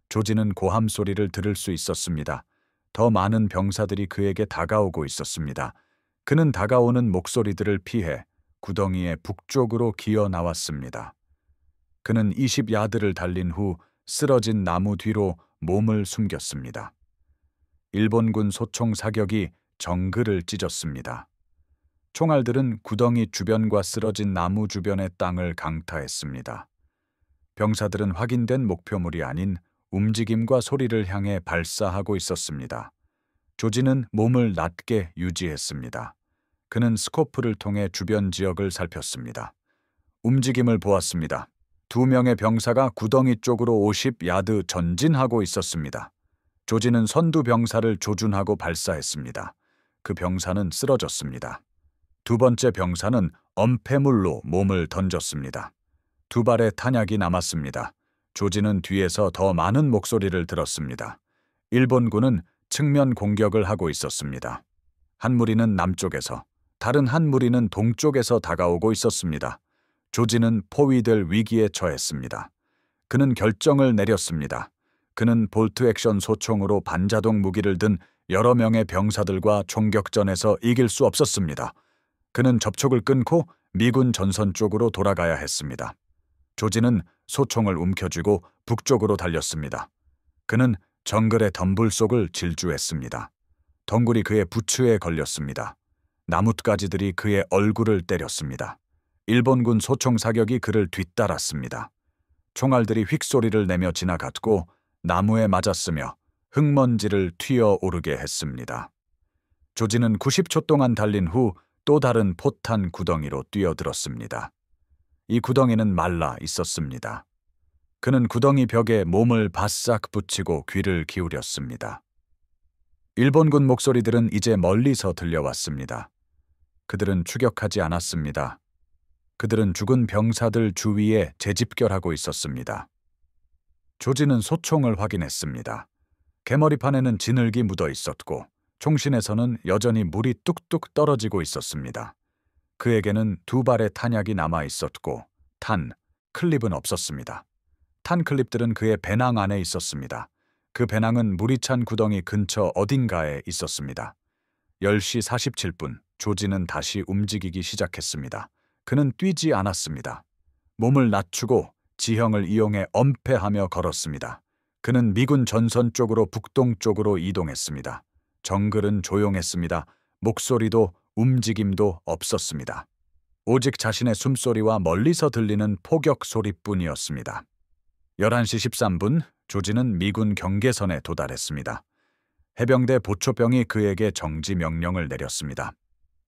조지는 고함 소리를 들을 수 있었습니다. 더 많은 병사들이 그에게 다가오고 있었습니다. 그는 다가오는 목소리들을 피해 구덩이의 북쪽으로 기어 나왔습니다. 그는 20야드를 달린 후 쓰러진 나무 뒤로 몸을 숨겼습니다. 일본군 소총 사격이 정글을 찢었습니다. 총알들은 구덩이 주변과 쓰러진 나무 주변의 땅을 강타했습니다. 병사들은 확인된 목표물이 아닌 움직임과 소리를 향해 발사하고 있었습니다. 조지는 몸을 낮게 유지했습니다. 그는 스코프를 통해 주변 지역을 살폈습니다. 움직임을 보았습니다. 2명의 병사가 구덩이 쪽으로 50야드 전진하고 있었습니다. 조지는 선두 병사를 조준하고 발사했습니다. 그 병사는 쓰러졌습니다. 2번째 병사는 엄폐물로 몸을 던졌습니다. 2발의 탄약이 남았습니다. 조지는 뒤에서 더 많은 목소리를 들었습니다. 일본군은 측면 공격을 하고 있었습니다. 한 무리는 남쪽에서, 다른 한 무리는 동쪽에서 다가오고 있었습니다. 조지는 포위될 위기에 처했습니다. 그는 결정을 내렸습니다. 그는 볼트 액션 소총으로 반자동 무기를 든 여러 명의 병사들과 총격전에서 이길 수 없었습니다. 그는 접촉을 끊고 미군 전선 쪽으로 돌아가야 했습니다. 조지는 소총을 움켜쥐고 북쪽으로 달렸습니다. 그는 정글의 덤불 속을 질주했습니다. 덩굴이 그의 부츠에 걸렸습니다. 나뭇가지들이 그의 얼굴을 때렸습니다. 일본군 소총 사격이 그를 뒤따랐습니다. 총알들이 휙소리를 내며 지나갔고 나무에 맞았으며 흙먼지를 튀어오르게 했습니다. 조지는 90초 동안 달린 후 또 다른 포탄 구덩이로 뛰어들었습니다. 이 구덩이는 말라 있었습니다. 그는 구덩이 벽에 몸을 바싹 붙이고 귀를 기울였습니다. 일본군 목소리들은 이제 멀리서 들려왔습니다. 그들은 추격하지 않았습니다. 그들은 죽은 병사들 주위에 재집결하고 있었습니다. 조지는 소총을 확인했습니다. 개머리판에는 진흙이 묻어 있었고 총신에서는 여전히 물이 뚝뚝 떨어지고 있었습니다. 그에게는 2발의 탄약이 남아 있었고 클립은 없었습니다. 탄 클립들은 그의 배낭 안에 있었습니다. 그 배낭은 물이 찬 구덩이 근처 어딘가에 있었습니다. 10시 47분, 조지는 다시 움직이기 시작했습니다. 그는 뛰지 않았습니다. 몸을 낮추고 지형을 이용해 엄폐하며 걸었습니다. 그는 미군 전선 쪽으로 북동쪽으로 이동했습니다. 정글은 조용했습니다. 목소리도 움직임도 없었습니다. 오직 자신의 숨소리와 멀리서 들리는 포격 소리뿐이었습니다. 11시 13분, 조지는 미군 경계선에 도달했습니다. 해병대 보초병이 그에게 정지 명령을 내렸습니다.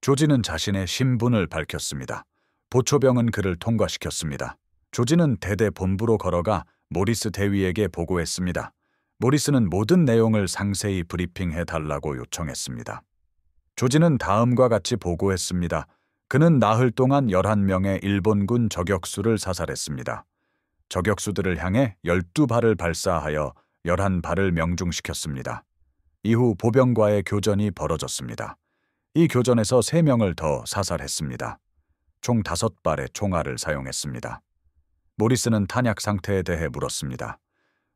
조지는 자신의 신분을 밝혔습니다. 보초병은 그를 통과시켰습니다. 조지는 대대 본부로 걸어가 모리스 대위에게 보고했습니다. 모리스는 모든 내용을 상세히 브리핑해달라고 요청했습니다. 조지는 다음과 같이 보고했습니다. 그는 나흘 동안 11명의 일본군 저격수를 사살했습니다. 저격수들을 향해 12발을 발사하여 11발을 명중시켰습니다. 이후 보병과의 교전이 벌어졌습니다. 이 교전에서 3명을 더 사살했습니다. 총 5발의 총알을 사용했습니다. 모리스는 탄약 상태에 대해 물었습니다.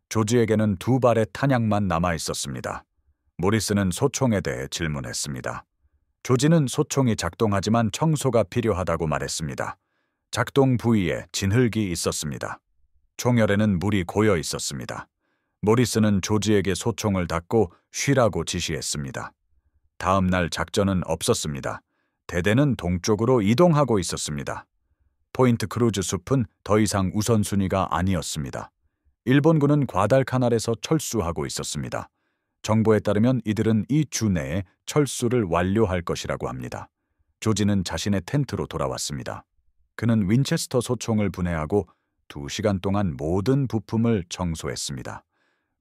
조지에게는 2발의 탄약만 남아 있었습니다. 모리스는 소총에 대해 질문했습니다. 조지는 소총이 작동하지만 청소가 필요하다고 말했습니다. 작동 부위에 진흙이 있었습니다. 총열에는 물이 고여 있었습니다. 모리스는 조지에게 소총을 닫고 쉬라고 지시했습니다. 다음 날 작전은 없었습니다. 대대는 동쪽으로 이동하고 있었습니다. 포인트 크루즈 숲은 더 이상 우선순위가 아니었습니다. 일본군은 과달카날에서 철수하고 있었습니다. 정보에 따르면 이들은 이 주 내에 철수를 완료할 것이라고 합니다. 조지는 자신의 텐트로 돌아왔습니다. 그는 윈체스터 소총을 분해하고 2시간 동안 모든 부품을 청소했습니다.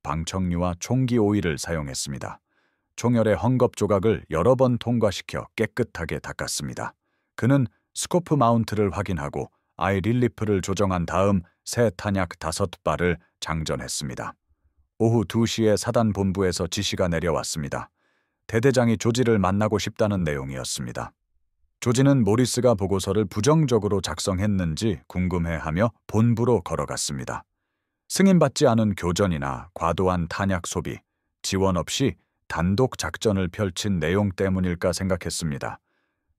방청류와 총기 오일을 사용했습니다. 총열의 헝겊 조각을 여러 번 통과시켜 깨끗하게 닦았습니다. 그는 스코프 마운트를 확인하고 아이 릴리프를 조정한 다음 새 탄약 5발을 장전했습니다. 오후 2시에 사단 본부에서 지시가 내려왔습니다. 대대장이 조지를 만나고 싶다는 내용이었습니다. 조지는 모리스가 보고서를 부정적으로 작성했는지 궁금해하며 본부로 걸어갔습니다. 승인받지 않은 교전이나 과도한 탄약 소비, 지원 없이 단독 작전을 펼친 내용 때문일까 생각했습니다.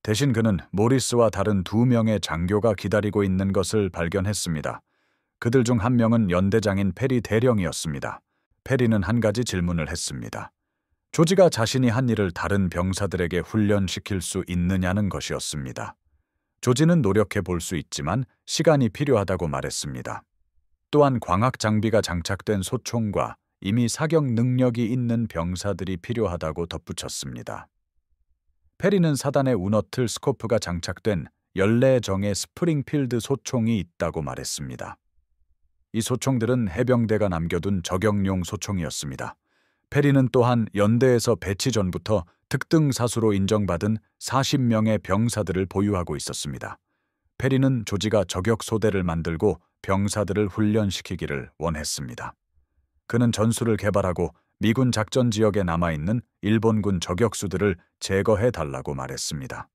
대신 그는 모리스와 다른 2명의 장교가 기다리고 있는 것을 발견했습니다. 그들 중 한 명은 연대장인 페리 대령이었습니다. 페리는 한 가지 질문을 했습니다. 조지가 자신이 한 일을 다른 병사들에게 훈련시킬 수 있느냐는 것이었습니다. 조지는 노력해 볼 수 있지만 시간이 필요하다고 말했습니다. 또한 광학 장비가 장착된 소총과 이미 사격 능력이 있는 병사들이 필요하다고 덧붙였습니다. 페리는 사단의 우너틀 스코프가 장착된 14정의 스프링필드 소총이 있다고 말했습니다. 이 소총들은 해병대가 남겨둔 저격용 소총이었습니다. 페리는 또한 연대에서 배치 전부터 특등 사수로 인정받은 40명의 병사들을 보유하고 있었습니다. 페리는 조지가 저격 소대를 만들고 병사들을 훈련시키기를 원했습니다. 그는 전술을 개발하고 미군 작전 지역에 남아있는 일본군 저격수들을 제거해달라고 말했습니다.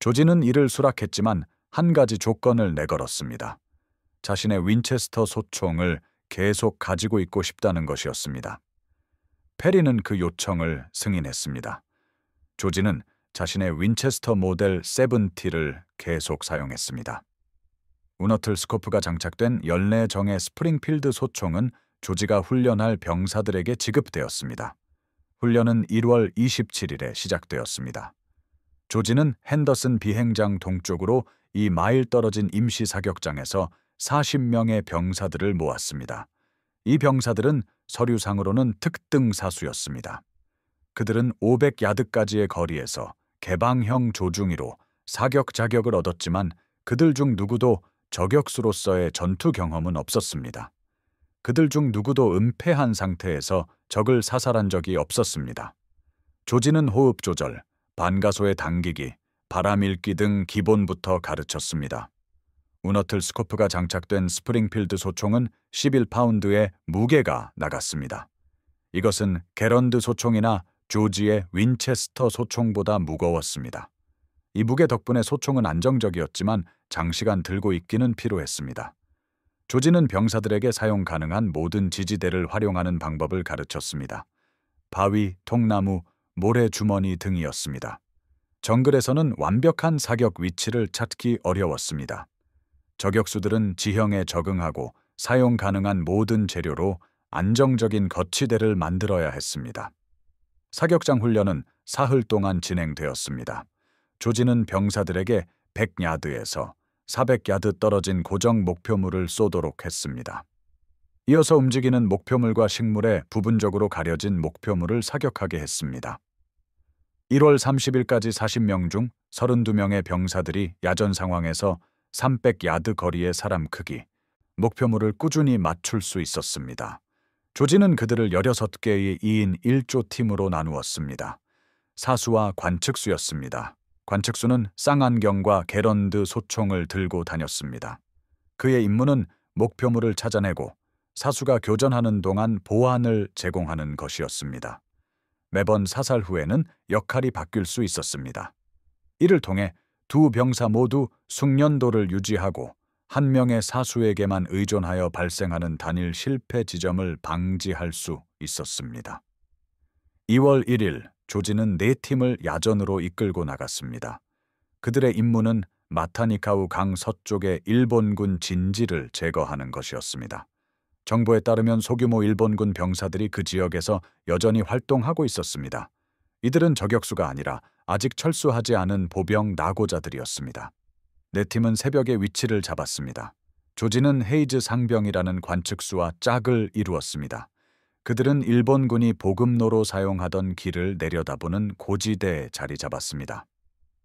조지는 이를 수락했지만 한 가지 조건을 내걸었습니다. 자신의 윈체스터 소총을 계속 가지고 있고 싶다는 것이었습니다. 페리는 그 요청을 승인했습니다. 조지는 자신의 윈체스터 모델 70를 계속 사용했습니다. 우너틀 스코프가 장착된 14정의 스프링필드 소총은 조지가 훈련할 병사들에게 지급되었습니다. 훈련은 1월 27일에 시작되었습니다. 조지는 핸더슨 비행장 동쪽으로 2마일 떨어진 임시 사격장에서 40명의 병사들을 모았습니다. 이 병사들은 서류상으로는 특등 사수였습니다. 그들은 500야드까지의 거리에서 개방형 조중이로 사격 자격을 얻었지만 그들 중 누구도 저격수로서의 전투 경험은 없었습니다. 그들 중 누구도 은폐한 상태에서 적을 사살한 적이 없었습니다. 조지는 호흡 조절, 반가소에 당기기, 바람 읽기 등 기본부터 가르쳤습니다. 우너틀 스코프가 장착된 스프링필드 소총은 11파운드의 무게가 나갔습니다. 이것은 게런드 소총이나 조지의 윈체스터 소총보다 무거웠습니다. 이 무게 덕분에 소총은 안정적이었지만 장시간 들고 있기는 피로했습니다. 조지는 병사들에게 사용 가능한 모든 지지대를 활용하는 방법을 가르쳤습니다. 바위, 통나무, 모래주머니 등이었습니다. 정글에서는 완벽한 사격 위치를 찾기 어려웠습니다. 저격수들은 지형에 적응하고 사용 가능한 모든 재료로 안정적인 거치대를 만들어야 했습니다. 사격장 훈련은 사흘 동안 진행되었습니다. 조지는 병사들에게 100야드에서 400야드 떨어진 고정 목표물을 쏘도록 했습니다. 이어서 움직이는 목표물과 식물에 부분적으로 가려진 목표물을 사격하게 했습니다. 1월 30일까지 40명 중 32명의 병사들이 야전 상황에서 300야드 거리의 사람 크기, 목표물을 꾸준히 맞출 수 있었습니다. 조지는 그들을 16개의 2인 1조 팀으로 나누었습니다. 사수와 관측수였습니다. 관측수는 쌍안경과 게런드 소총을 들고 다녔습니다. 그의 임무는 목표물을 찾아내고 사수가 교전하는 동안 보안을 제공하는 것이었습니다. 매번 사살 후에는 역할이 바뀔 수 있었습니다. 이를 통해 두 병사 모두 숙련도를 유지하고 한 명의 사수에게만 의존하여 발생하는 단일 실패 지점을 방지할 수 있었습니다. 2월 1일 조지는 4팀을 야전으로 이끌고 나갔습니다. 그들의 임무는 마타니카우 강 서쪽의 일본군 진지를 제거하는 것이었습니다. 정보에 따르면 소규모 일본군 병사들이 그 지역에서 여전히 활동하고 있었습니다. 이들은 저격수가 아니라 아직 철수하지 않은 보병 낙오자들이었습니다. 4팀은 새벽에 위치를 잡았습니다. 조지는 헤이즈 상병이라는 관측수와 짝을 이루었습니다. 그들은 일본군이 보급로로 사용하던 길을 내려다보는 고지대에 자리 잡았습니다.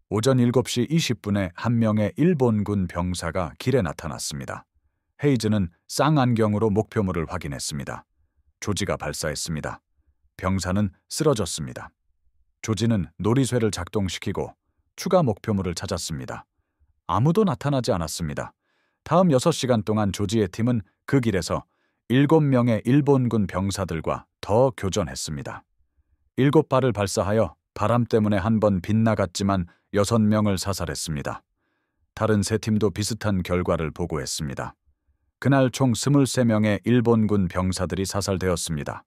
오전 7시 20분에 한 명의 일본군 병사가 길에 나타났습니다. 헤이즈는 쌍안경으로 목표물을 확인했습니다. 조지가 발사했습니다. 병사는 쓰러졌습니다. 조지는 놀이쇠를 작동시키고 추가 목표물을 찾았습니다. 아무도 나타나지 않았습니다. 다음 6시간 동안 조지의 팀은 그 길에서 7명의 일본군 병사들과 더 교전했습니다. 7발을 발사하여 바람 때문에 한 번 빗나갔지만 6명을 사살했습니다. 다른 3팀도 비슷한 결과를 보고했습니다. 그날 총 23명의 일본군 병사들이 사살되었습니다.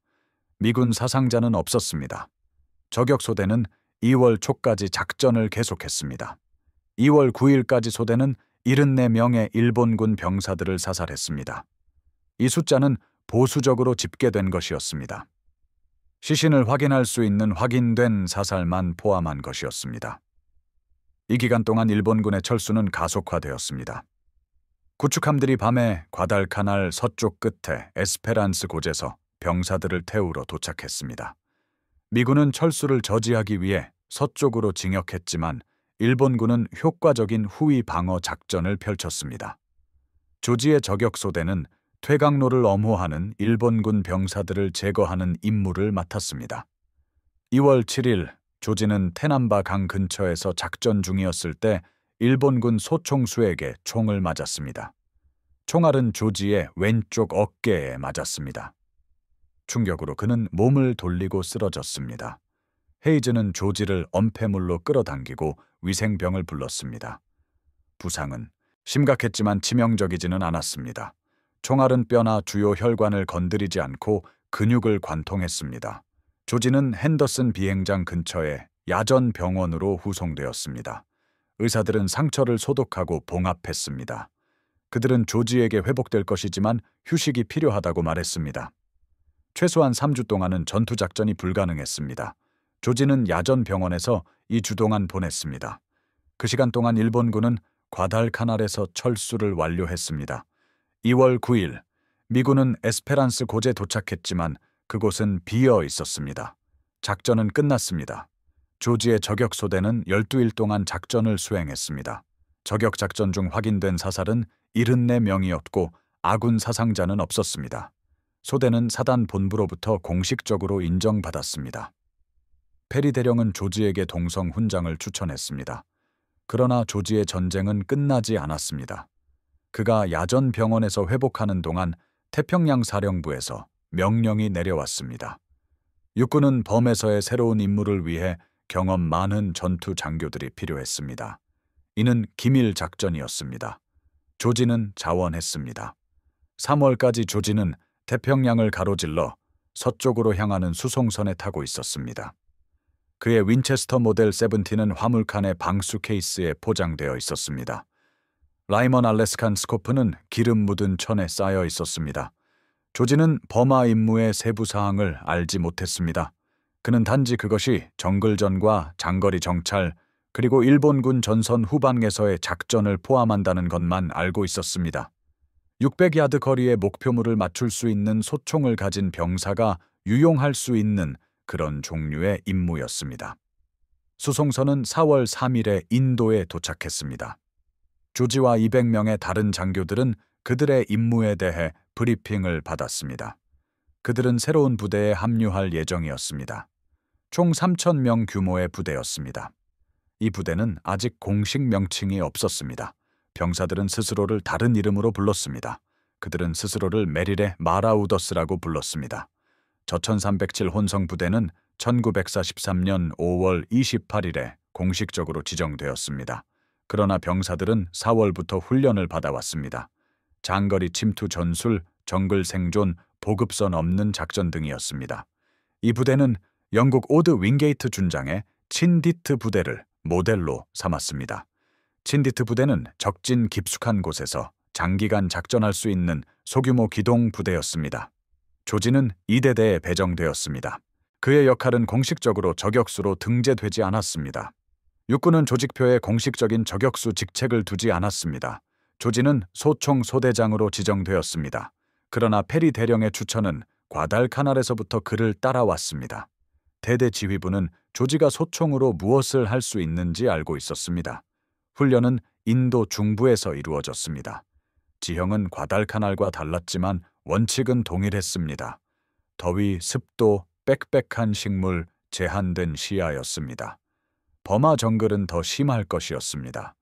미군 사상자는 없었습니다. 저격 소대는 2월 초까지 작전을 계속했습니다. 2월 9일까지 소대는 74명의 일본군 병사들을 사살했습니다. 이 숫자는 보수적으로 집계된 것이었습니다. 시신을 확인할 수 있는 확인된 사살만 포함한 것이었습니다. 이 기간 동안 일본군의 철수는 가속화되었습니다. 구축함들이 밤에 과달카날 서쪽 끝에 에스페란스 고제서 병사들을 태우러 도착했습니다. 미군은 철수를 저지하기 위해 서쪽으로 진격했지만 일본군은 효과적인 후위 방어 작전을 펼쳤습니다. 조지의 저격소대는 퇴강로를 엄호하는 일본군 병사들을 제거하는 임무를 맡았습니다. 2월 7일 조지는 테남바 강 근처에서 작전 중이었을 때 일본군 소총수에게 총을 맞았습니다. 총알은 조지의 왼쪽 어깨에 맞았습니다. 충격으로 그는 몸을 돌리고 쓰러졌습니다. 헤이즈는 조지를 엄폐물로 끌어당기고 위생병을 불렀습니다. 부상은 심각했지만 치명적이지는 않았습니다. 총알은 뼈나 주요 혈관을 건드리지 않고 근육을 관통했습니다. 조지는 핸더슨 비행장 근처의 야전 병원으로 후송되었습니다. 의사들은 상처를 소독하고 봉합했습니다. 그들은 조지에게 회복될 것이지만 휴식이 필요하다고 말했습니다. 최소한 3주 동안은 전투작전이 불가능했습니다. 조지는 야전 병원에서 2주 동안 보냈습니다. 그 시간 동안 일본군은 과달카날에서 철수를 완료했습니다. 2월 9일 미군은 에스페란스 고제에 도착했지만 그곳은 비어 있었습니다. 작전은 끝났습니다. 조지의 저격소대는 12일 동안 작전을 수행했습니다. 저격작전 중 확인된 사살은 74명이었고 아군 사상자는 없었습니다. 소대는 사단 본부로부터 공식적으로 인정받았습니다. 페리 대령은 조지에게 동성 훈장을 추천했습니다. 그러나 조지의 전쟁은 끝나지 않았습니다. 그가 야전 병원에서 회복하는 동안 태평양 사령부에서 명령이 내려왔습니다. 육군은 범에서의 새로운 임무를 위해 경험 많은 전투 장교들이 필요했습니다. 이는 기밀 작전이었습니다. 조지는 자원했습니다. 3월까지 조지는 태평양을 가로질러 서쪽으로 향하는 수송선에 타고 있었습니다. 그의 윈체스터 모델 17은 화물칸의 방수 케이스에 포장되어 있었습니다. 라이먼 알래스칸 스코프는 기름 묻은 천에 쌓여 있었습니다. 조지는 버마 임무의 세부 사항을 알지 못했습니다. 그는 단지 그것이 정글전과 장거리 정찰, 그리고 일본군 전선 후방에서의 작전을 포함한다는 것만 알고 있었습니다. 600야드 거리의 목표물을 맞출 수 있는 소총을 가진 병사가 유용할 수 있는 그런 종류의 임무였습니다. 수송선은 4월 3일에 인도에 도착했습니다. 조지와 200명의 다른 장교들은 그들의 임무에 대해 브리핑을 받았습니다. 그들은 새로운 부대에 합류할 예정이었습니다. 총 3,000명 규모의 부대였습니다. 이 부대는 아직 공식 명칭이 없었습니다. 병사들은 스스로를 다른 이름으로 불렀습니다. 그들은 스스로를 메릴의 마라우더스라고 불렀습니다. 저1307 혼성 부대는 1943년 5월 28일에 공식적으로 지정되었습니다. 그러나 병사들은 4월부터 훈련을 받아왔습니다. 장거리 침투 전술, 정글 생존, 보급선 없는 작전 등이었습니다. 이 부대는 영국 오드 윙게이트 준장의 친디트 부대를 모델로 삼았습니다. 친디트 부대는 적진 깊숙한 곳에서 장기간 작전할 수 있는 소규모 기동 부대였습니다. 조지는 이 대대에 배정되었습니다. 그의 역할은 공식적으로 저격수로 등재되지 않았습니다. 육군은 조직표에 공식적인 저격수 직책을 두지 않았습니다. 조지는 소총 소대장으로 지정되었습니다. 그러나 페리 대령의 추천은 과달카날에서부터 그를 따라왔습니다. 대대 지휘부는 조지가 소총으로 무엇을 할 수 있는지 알고 있었습니다. 훈련은 인도 중부에서 이루어졌습니다. 지형은 과달카날과 달랐지만 원칙은 동일했습니다. 더위, 습도, 빽빽한 식물, 제한된 시야였습니다. 버마 정글은 더 심할 것이었습니다.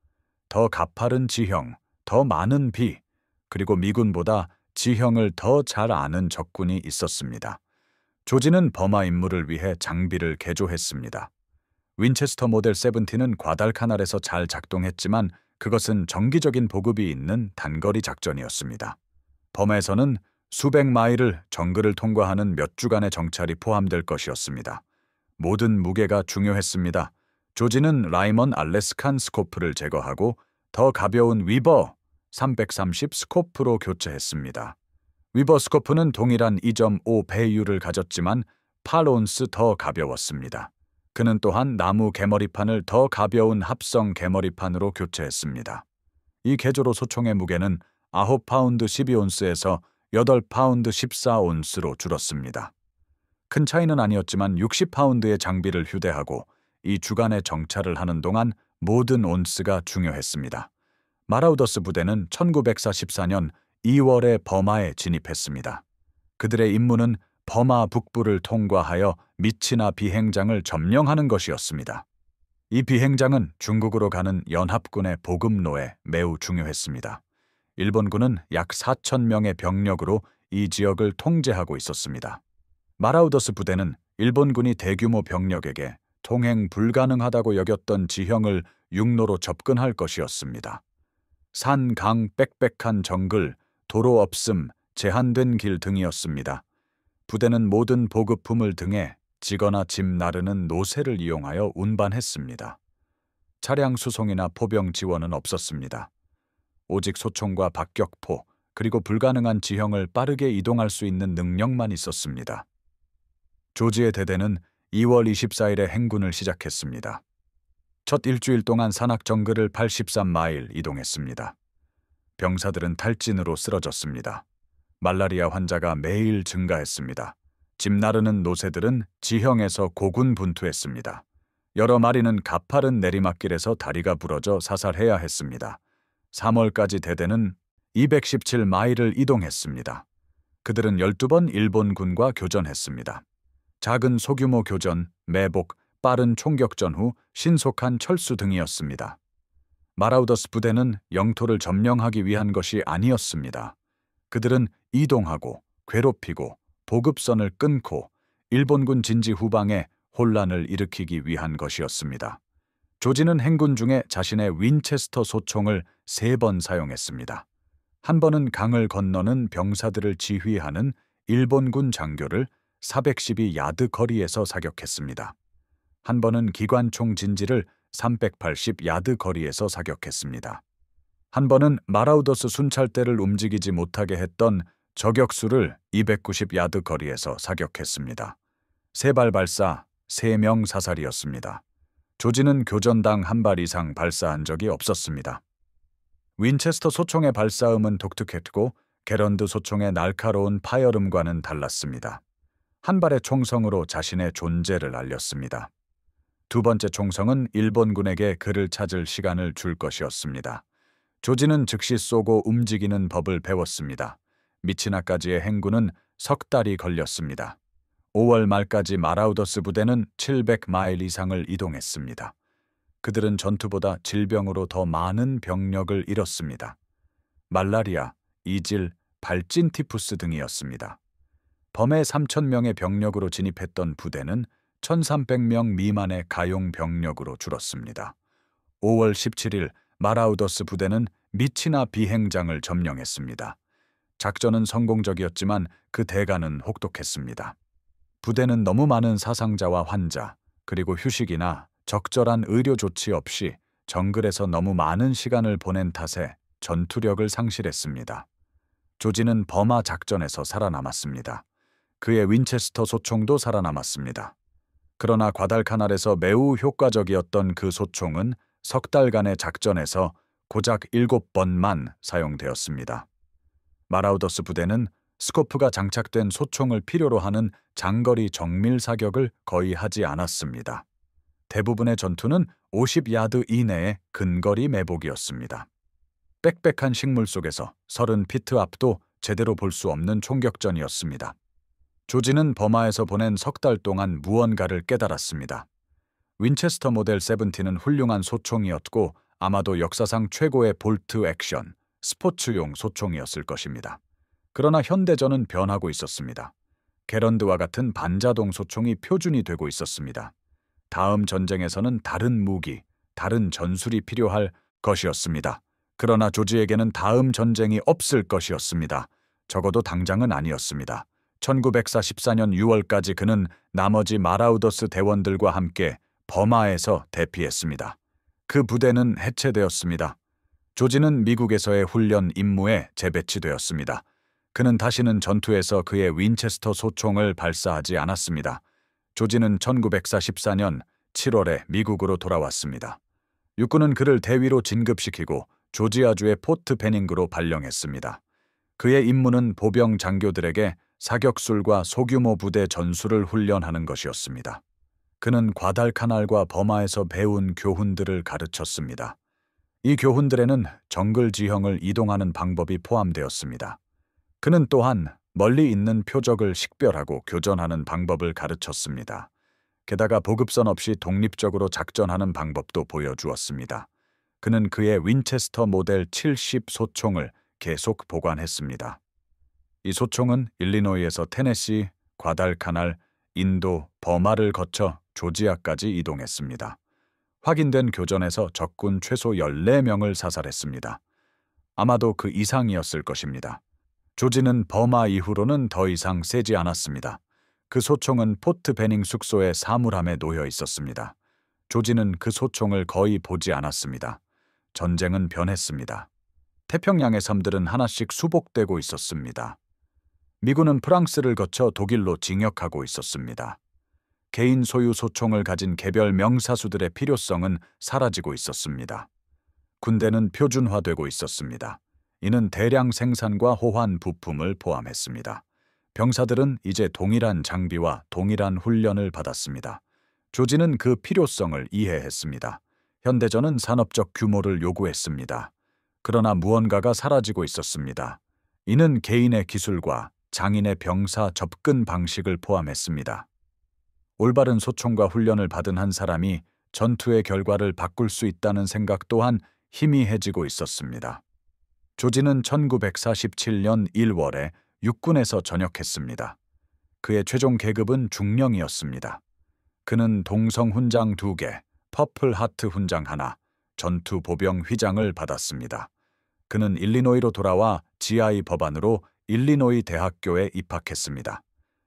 더 가파른 지형, 더 많은 비, 그리고 미군보다 지형을 더 잘 아는 적군이 있었습니다. 조지는 버마 임무를 위해 장비를 개조했습니다. 윈체스터 모델 17은 과달카날에서 잘 작동했지만 그것은 정기적인 보급이 있는 단거리 작전이었습니다. 버마에서는 수백 마일을 정글을 통과하는 몇 주간의 정찰이 포함될 것이었습니다. 모든 무게가 중요했습니다. 조지는 라이먼 알래스칸 스코프를 제거하고 더 가벼운 위버 330 스코프로 교체했습니다. 위버 스코프는 동일한 2.5 배율을 가졌지만 8온스 더 가벼웠습니다. 그는 또한 나무 개머리판을 더 가벼운 합성 개머리판으로 교체했습니다. 이 개조로 소총의 무게는 9파운드 12온스에서 8파운드 14온스로 줄었습니다. 큰 차이는 아니었지만 60파운드의 장비를 휴대하고 이 주간의 정찰을 하는 동안 모든 온스가 중요했습니다. 마라우더스 부대는 1944년 2월에 버마에 진입했습니다. 그들의 임무는 버마 북부를 통과하여 미치나 비행장을 점령하는 것이었습니다. 이 비행장은 중국으로 가는 연합군의 보급로에 매우 중요했습니다. 일본군은 약 4,000명의 병력으로 이 지역을 통제하고 있었습니다. 마라우더스 부대는 일본군이 대규모 병력에게 통행 불가능하다고 여겼던 지형을 육로로 접근할 것이었습니다. 산, 강, 빽빽한 정글, 도로 없음, 제한된 길 등이었습니다. 부대는 모든 보급품을 등에 지거나 짐 나르는 노새를 이용하여 운반했습니다. 차량 수송이나 포병 지원은 없었습니다. 오직 소총과 박격포, 그리고 불가능한 지형을 빠르게 이동할 수 있는 능력만 있었습니다. 조지의 대대는 2월 24일에 행군을 시작했습니다. 첫 일주일 동안 산악 정글을 83마일 이동했습니다. 병사들은 탈진으로 쓰러졌습니다. 말라리아 환자가 매일 증가했습니다. 짐 나르는 노새들은 지형에서 고군분투했습니다. 여러 마리는 가파른 내리막길에서 다리가 부러져 사살해야 했습니다. 3월까지 대대는 217마일을 이동했습니다. 그들은 12번 일본군과 교전했습니다. 작은 소규모 교전, 매복, 빠른 총격전 후 신속한 철수 등이었습니다. 마라우더스 부대는 영토를 점령하기 위한 것이 아니었습니다. 그들은 이동하고 괴롭히고 보급선을 끊고 일본군 진지 후방에 혼란을 일으키기 위한 것이었습니다. 조지는 행군 중에 자신의 윈체스터 소총을 3번 사용했습니다. 한 번은 강을 건너는 병사들을 지휘하는 일본군 장교를 412야드 거리에서 사격했습니다. 한 번은 기관총 진지를 380야드 거리에서 사격했습니다. 한 번은 마라우더스 순찰대를 움직이지 못하게 했던 저격수를 290야드 거리에서 사격했습니다. 3발 발사, 3명 사살이었습니다. 조지는 교전당 1발 이상 발사한 적이 없었습니다. 윈체스터 소총의 발사음은 독특했고 게런드 소총의 날카로운 파열음과는 달랐습니다. 한 발의 총성으로 자신의 존재를 알렸습니다. 두 번째 총성은 일본군에게 그를 찾을 시간을 줄 것이었습니다. 조지는 즉시 쏘고 움직이는 법을 배웠습니다. 미치나까지의 행군은 석 달이 걸렸습니다. 5월 말까지 마라우더스 부대는 700마일 이상을 이동했습니다. 그들은 전투보다 질병으로 더 많은 병력을 잃었습니다. 말라리아, 이질, 발진 티푸스 등이었습니다. 범해 3,000명의 병력으로 진입했던 부대는 1,300명 미만의 가용 병력으로 줄었습니다. 5월 17일 마라우더스 부대는 미치나 비행장을 점령했습니다. 작전은 성공적이었지만 그 대가는 혹독했습니다. 부대는 너무 많은 사상자와 환자, 그리고 휴식이나 적절한 의료 조치 없이 정글에서 너무 많은 시간을 보낸 탓에 전투력을 상실했습니다. 조지는 버마 작전에서 살아남았습니다. 그의 윈체스터 소총도 살아남았습니다. 그러나 과달카날에서 매우 효과적이었던 그 소총은 석 달간의 작전에서 고작 7번만 사용되었습니다. 마라우더스 부대는 스코프가 장착된 소총을 필요로 하는 장거리 정밀 사격을 거의 하지 않았습니다. 대부분의 전투는 50야드 이내의 근거리 매복이었습니다. 빽빽한 식물 속에서 30피트 앞도 제대로 볼 수 없는 총격전이었습니다. 조지는 버마에서 보낸 석 달 동안 무언가를 깨달았습니다. 윈체스터 모델 70는 훌륭한 소총이었고 아마도 역사상 최고의 볼트 액션, 스포츠용 소총이었을 것입니다. 그러나 현대전은 변하고 있었습니다. 게런드와 같은 반자동 소총이 표준이 되고 있었습니다. 다음 전쟁에서는 다른 무기, 다른 전술이 필요할 것이었습니다. 그러나 조지에게는 다음 전쟁이 없을 것이었습니다. 적어도 당장은 아니었습니다. 1944년 6월까지 그는 나머지 마라우더스 대원들과 함께 버마에서 대피했습니다. 그 부대는 해체되었습니다. 조지는 미국에서의 훈련 임무에 재배치되었습니다. 그는 다시는 전투에서 그의 윈체스터 소총을 발사하지 않았습니다. 조지는 1944년 7월에 미국으로 돌아왔습니다. 육군은 그를 대위로 진급시키고 조지아주의 포트 베닝그로 발령했습니다. 그의 임무는 보병 장교들에게 사격술과 소규모 부대 전술을 훈련하는 것이었습니다. 그는 과달카날과 버마에서 배운 교훈들을 가르쳤습니다. 이 교훈들에는 정글 지형을 이동하는 방법이 포함되었습니다. 그는 또한 멀리 있는 표적을 식별하고 교전하는 방법을 가르쳤습니다. 게다가 보급선 없이 독립적으로 작전하는 방법도 보여주었습니다. 그는 그의 윈체스터 모델 70 소총을 계속 보관했습니다. 이 소총은 일리노이에서 테네시, 과달카날, 인도, 버마를 거쳐 조지아까지 이동했습니다. 확인된 교전에서 적군 최소 14명을 사살했습니다. 아마도 그 이상이었을 것입니다. 조지는 버마 이후로는 더 이상 세지 않았습니다. 그 소총은 포트 베닝 숙소의 사물함에 놓여 있었습니다. 조지는 그 소총을 거의 보지 않았습니다. 전쟁은 변했습니다. 태평양의 섬들은 하나씩 수복되고 있었습니다. 미군은 프랑스를 거쳐 독일로 진격하고 있었습니다. 개인 소유 소총을 가진 개별 명사수들의 필요성은 사라지고 있었습니다. 군대는 표준화되고 있었습니다. 이는 대량 생산과 호환 부품을 포함했습니다. 병사들은 이제 동일한 장비와 동일한 훈련을 받았습니다. 조지는 그 필요성을 이해했습니다. 현대전은 산업적 규모를 요구했습니다. 그러나 무언가가 사라지고 있었습니다. 이는 개인의 기술과 장인의 병사 접근 방식을 포함했습니다. 올바른 소총과 훈련을 받은 한 사람이 전투의 결과를 바꿀 수 있다는 생각 또한 희미해지고 있었습니다. 조지는 1947년 1월에 육군에서 전역했습니다. 그의 최종 계급은 중령이었습니다. 그는 동성 훈장 2개, 퍼플 하트 훈장 1, 전투 보병 휘장을 받았습니다. 그는 일리노이로 돌아와 GI 법안으로 일리노이 대학교에 입학했습니다.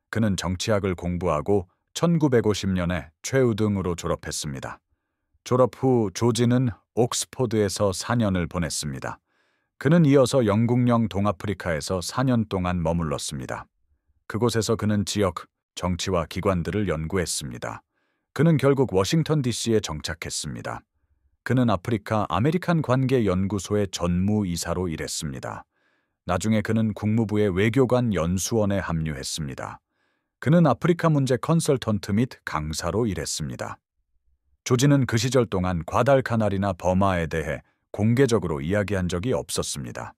그는 정치학을 공부하고 1950년에 최우등으로 졸업했습니다. 졸업 후 조지는 옥스포드에서 4년을 보냈습니다. 그는 이어서 영국령 동아프리카에서 4년 동안 머물렀습니다. 그곳에서 그는 지역, 정치와 기관들을 연구했습니다. 그는 결국 워싱턴 DC에 정착했습니다. 그는 아프리카 아메리칸 관계 연구소의 전무이사로 일했습니다. 나중에 그는 국무부의 외교관 연수원에 합류했습니다. 그는 아프리카 문제 컨설턴트 및 강사로 일했습니다. 조지는 그 시절 동안 과달카날이나 버마에 대해 공개적으로 이야기한 적이 없었습니다.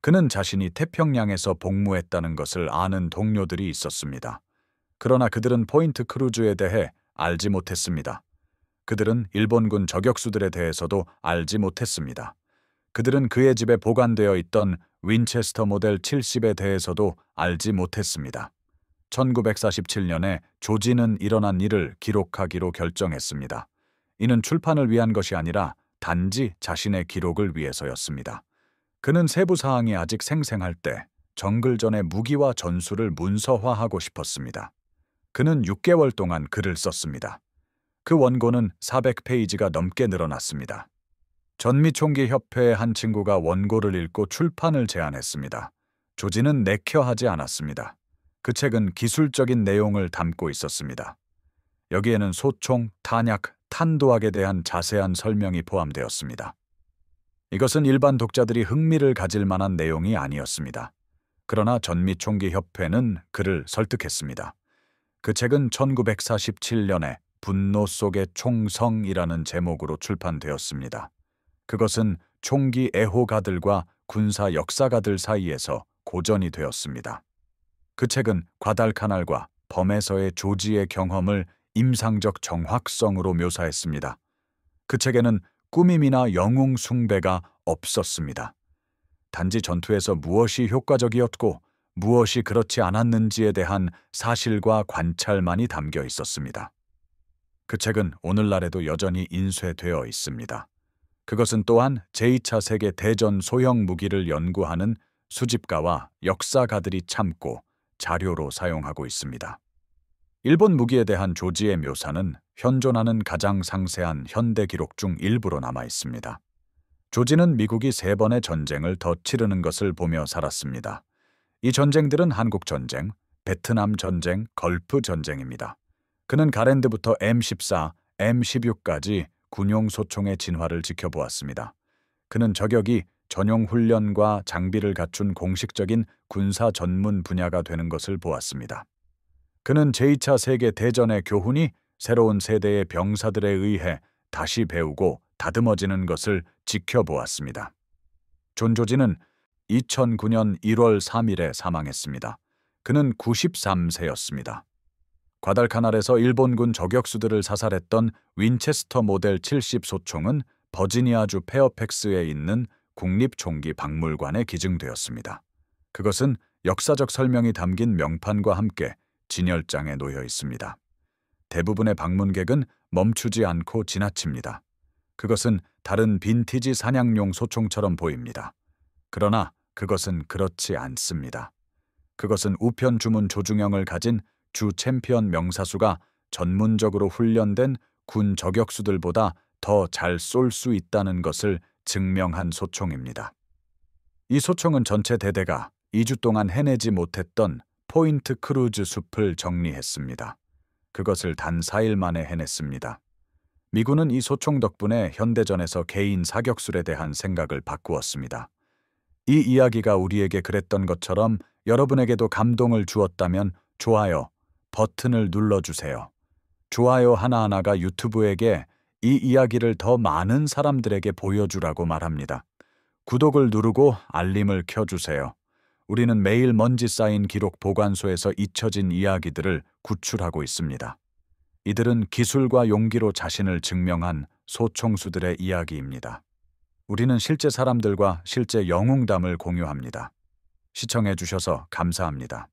그는 자신이 태평양에서 복무했다는 것을 아는 동료들이 있었습니다. 그러나 그들은 포인트 크루즈에 대해 알지 못했습니다. 그들은 일본군 저격수들에 대해서도 알지 못했습니다. 그들은 그의 집에 보관되어 있던 윈체스터 모델 70에 대해서도 알지 못했습니다. 1947년에 조지는 일어난 일을 기록하기로 결정했습니다. 이는 출판을 위한 것이 아니라 단지 자신의 기록을 위해서였습니다. 그는 세부 사항이 아직 생생할 때 정글전의 무기와 전술을 문서화하고 싶었습니다. 그는 6개월 동안 글을 썼습니다. 그 원고는 400페이지가 넘게 늘어났습니다. 전미총기협회의 한 친구가 원고를 읽고 출판을 제안했습니다. 조지는 내켜하지 않았습니다. 그 책은 기술적인 내용을 담고 있었습니다. 여기에는 소총, 탄약, 탄도학에 대한 자세한 설명이 포함되었습니다. 이것은 일반 독자들이 흥미를 가질 만한 내용이 아니었습니다. 그러나 전미총기협회는 그를 설득했습니다. 그 책은 1947년에 분노 속의 총성이라는 제목으로 출판되었습니다. 그것은 총기 애호가들과 군사 역사가들 사이에서 고전이 되었습니다. 그 책은 과달카날과 범에서의 조지의 경험을 임상적 정확성으로 묘사했습니다. 그 책에는 꾸밈이나 영웅 숭배가 없었습니다. 단지 전투에서 무엇이 효과적이었고 무엇이 그렇지 않았는지에 대한 사실과 관찰만이 담겨 있었습니다. 그 책은 오늘날에도 여전히 인쇄되어 있습니다. 그것은 또한 제2차 세계 대전 소형 무기를 연구하는 수집가와 역사가들이 참고 자료로 사용하고 있습니다. 일본 무기에 대한 조지의 묘사는 현존하는 가장 상세한 현대 기록 중 일부로 남아 있습니다. 조지는 미국이 3번의 전쟁을 더 치르는 것을 보며 살았습니다. 이 전쟁들은 한국전쟁, 베트남 전쟁, 걸프 전쟁입니다. 그는 가랜드부터 M14, M16까지 군용 소총의 진화를 지켜보았습니다. 그는 저격이 전용 훈련과 장비를 갖춘 공식적인 군사 전문 분야가 되는 것을 보았습니다. 그는 제2차 세계 대전의 교훈이 새로운 세대의 병사들에 의해 다시 배우고 다듬어지는 것을 지켜보았습니다. 존 조지는 2009년 1월 3일에 사망했습니다. 그는 93세였습니다. 과달카날에서 일본군 저격수들을 사살했던 윈체스터 모델 70 소총은 버지니아주 페어팩스에 있는 국립총기 박물관에 기증되었습니다. 그것은 역사적 설명이 담긴 명판과 함께 진열장에 놓여 있습니다. 대부분의 방문객은 멈추지 않고 지나칩니다. 그것은 다른 빈티지 사냥용 소총처럼 보입니다. 그러나 그것은 그렇지 않습니다. 그것은 우편 주문 조중형을 가진 주 챔피언 명사수가 전문적으로 훈련된 군 저격수들보다 더 잘 쏠 수 있다는 것을 증명한 소총입니다. 이 소총은 전체 대대가 2주 동안 해내지 못했던 포인트 크루즈 숲을 정리했습니다. 그것을 단 4일 만에 해냈습니다. 미군은 이 소총 덕분에 현대전에서 개인 사격술에 대한 생각을 바꾸었습니다. 이 이야기가 우리에게 그랬던 것처럼 여러분에게도 감동을 주었다면 좋아요 버튼을 눌러주세요. 좋아요 하나하나가 유튜브에게 이 이야기를 더 많은 사람들에게 보여주라고 말합니다. 구독을 누르고 알림을 켜주세요. 우리는 매일 먼지 쌓인 기록 보관소에서 잊혀진 이야기들을 구출하고 있습니다. 이들은 기술과 용기로 자신을 증명한 소총수들의 이야기입니다. 우리는 실제 사람들과 실제 영웅담을 공유합니다. 시청해 주셔서 감사합니다.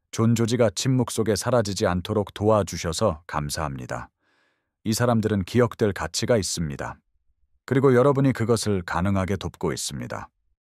존 조지가 침묵 속에 사라지지 않도록 도와주셔서 감사합니다. 이 사람들은 기억될 가치가 있습니다. 그리고 여러분이 그것을 가능하게 돕고 있습니다.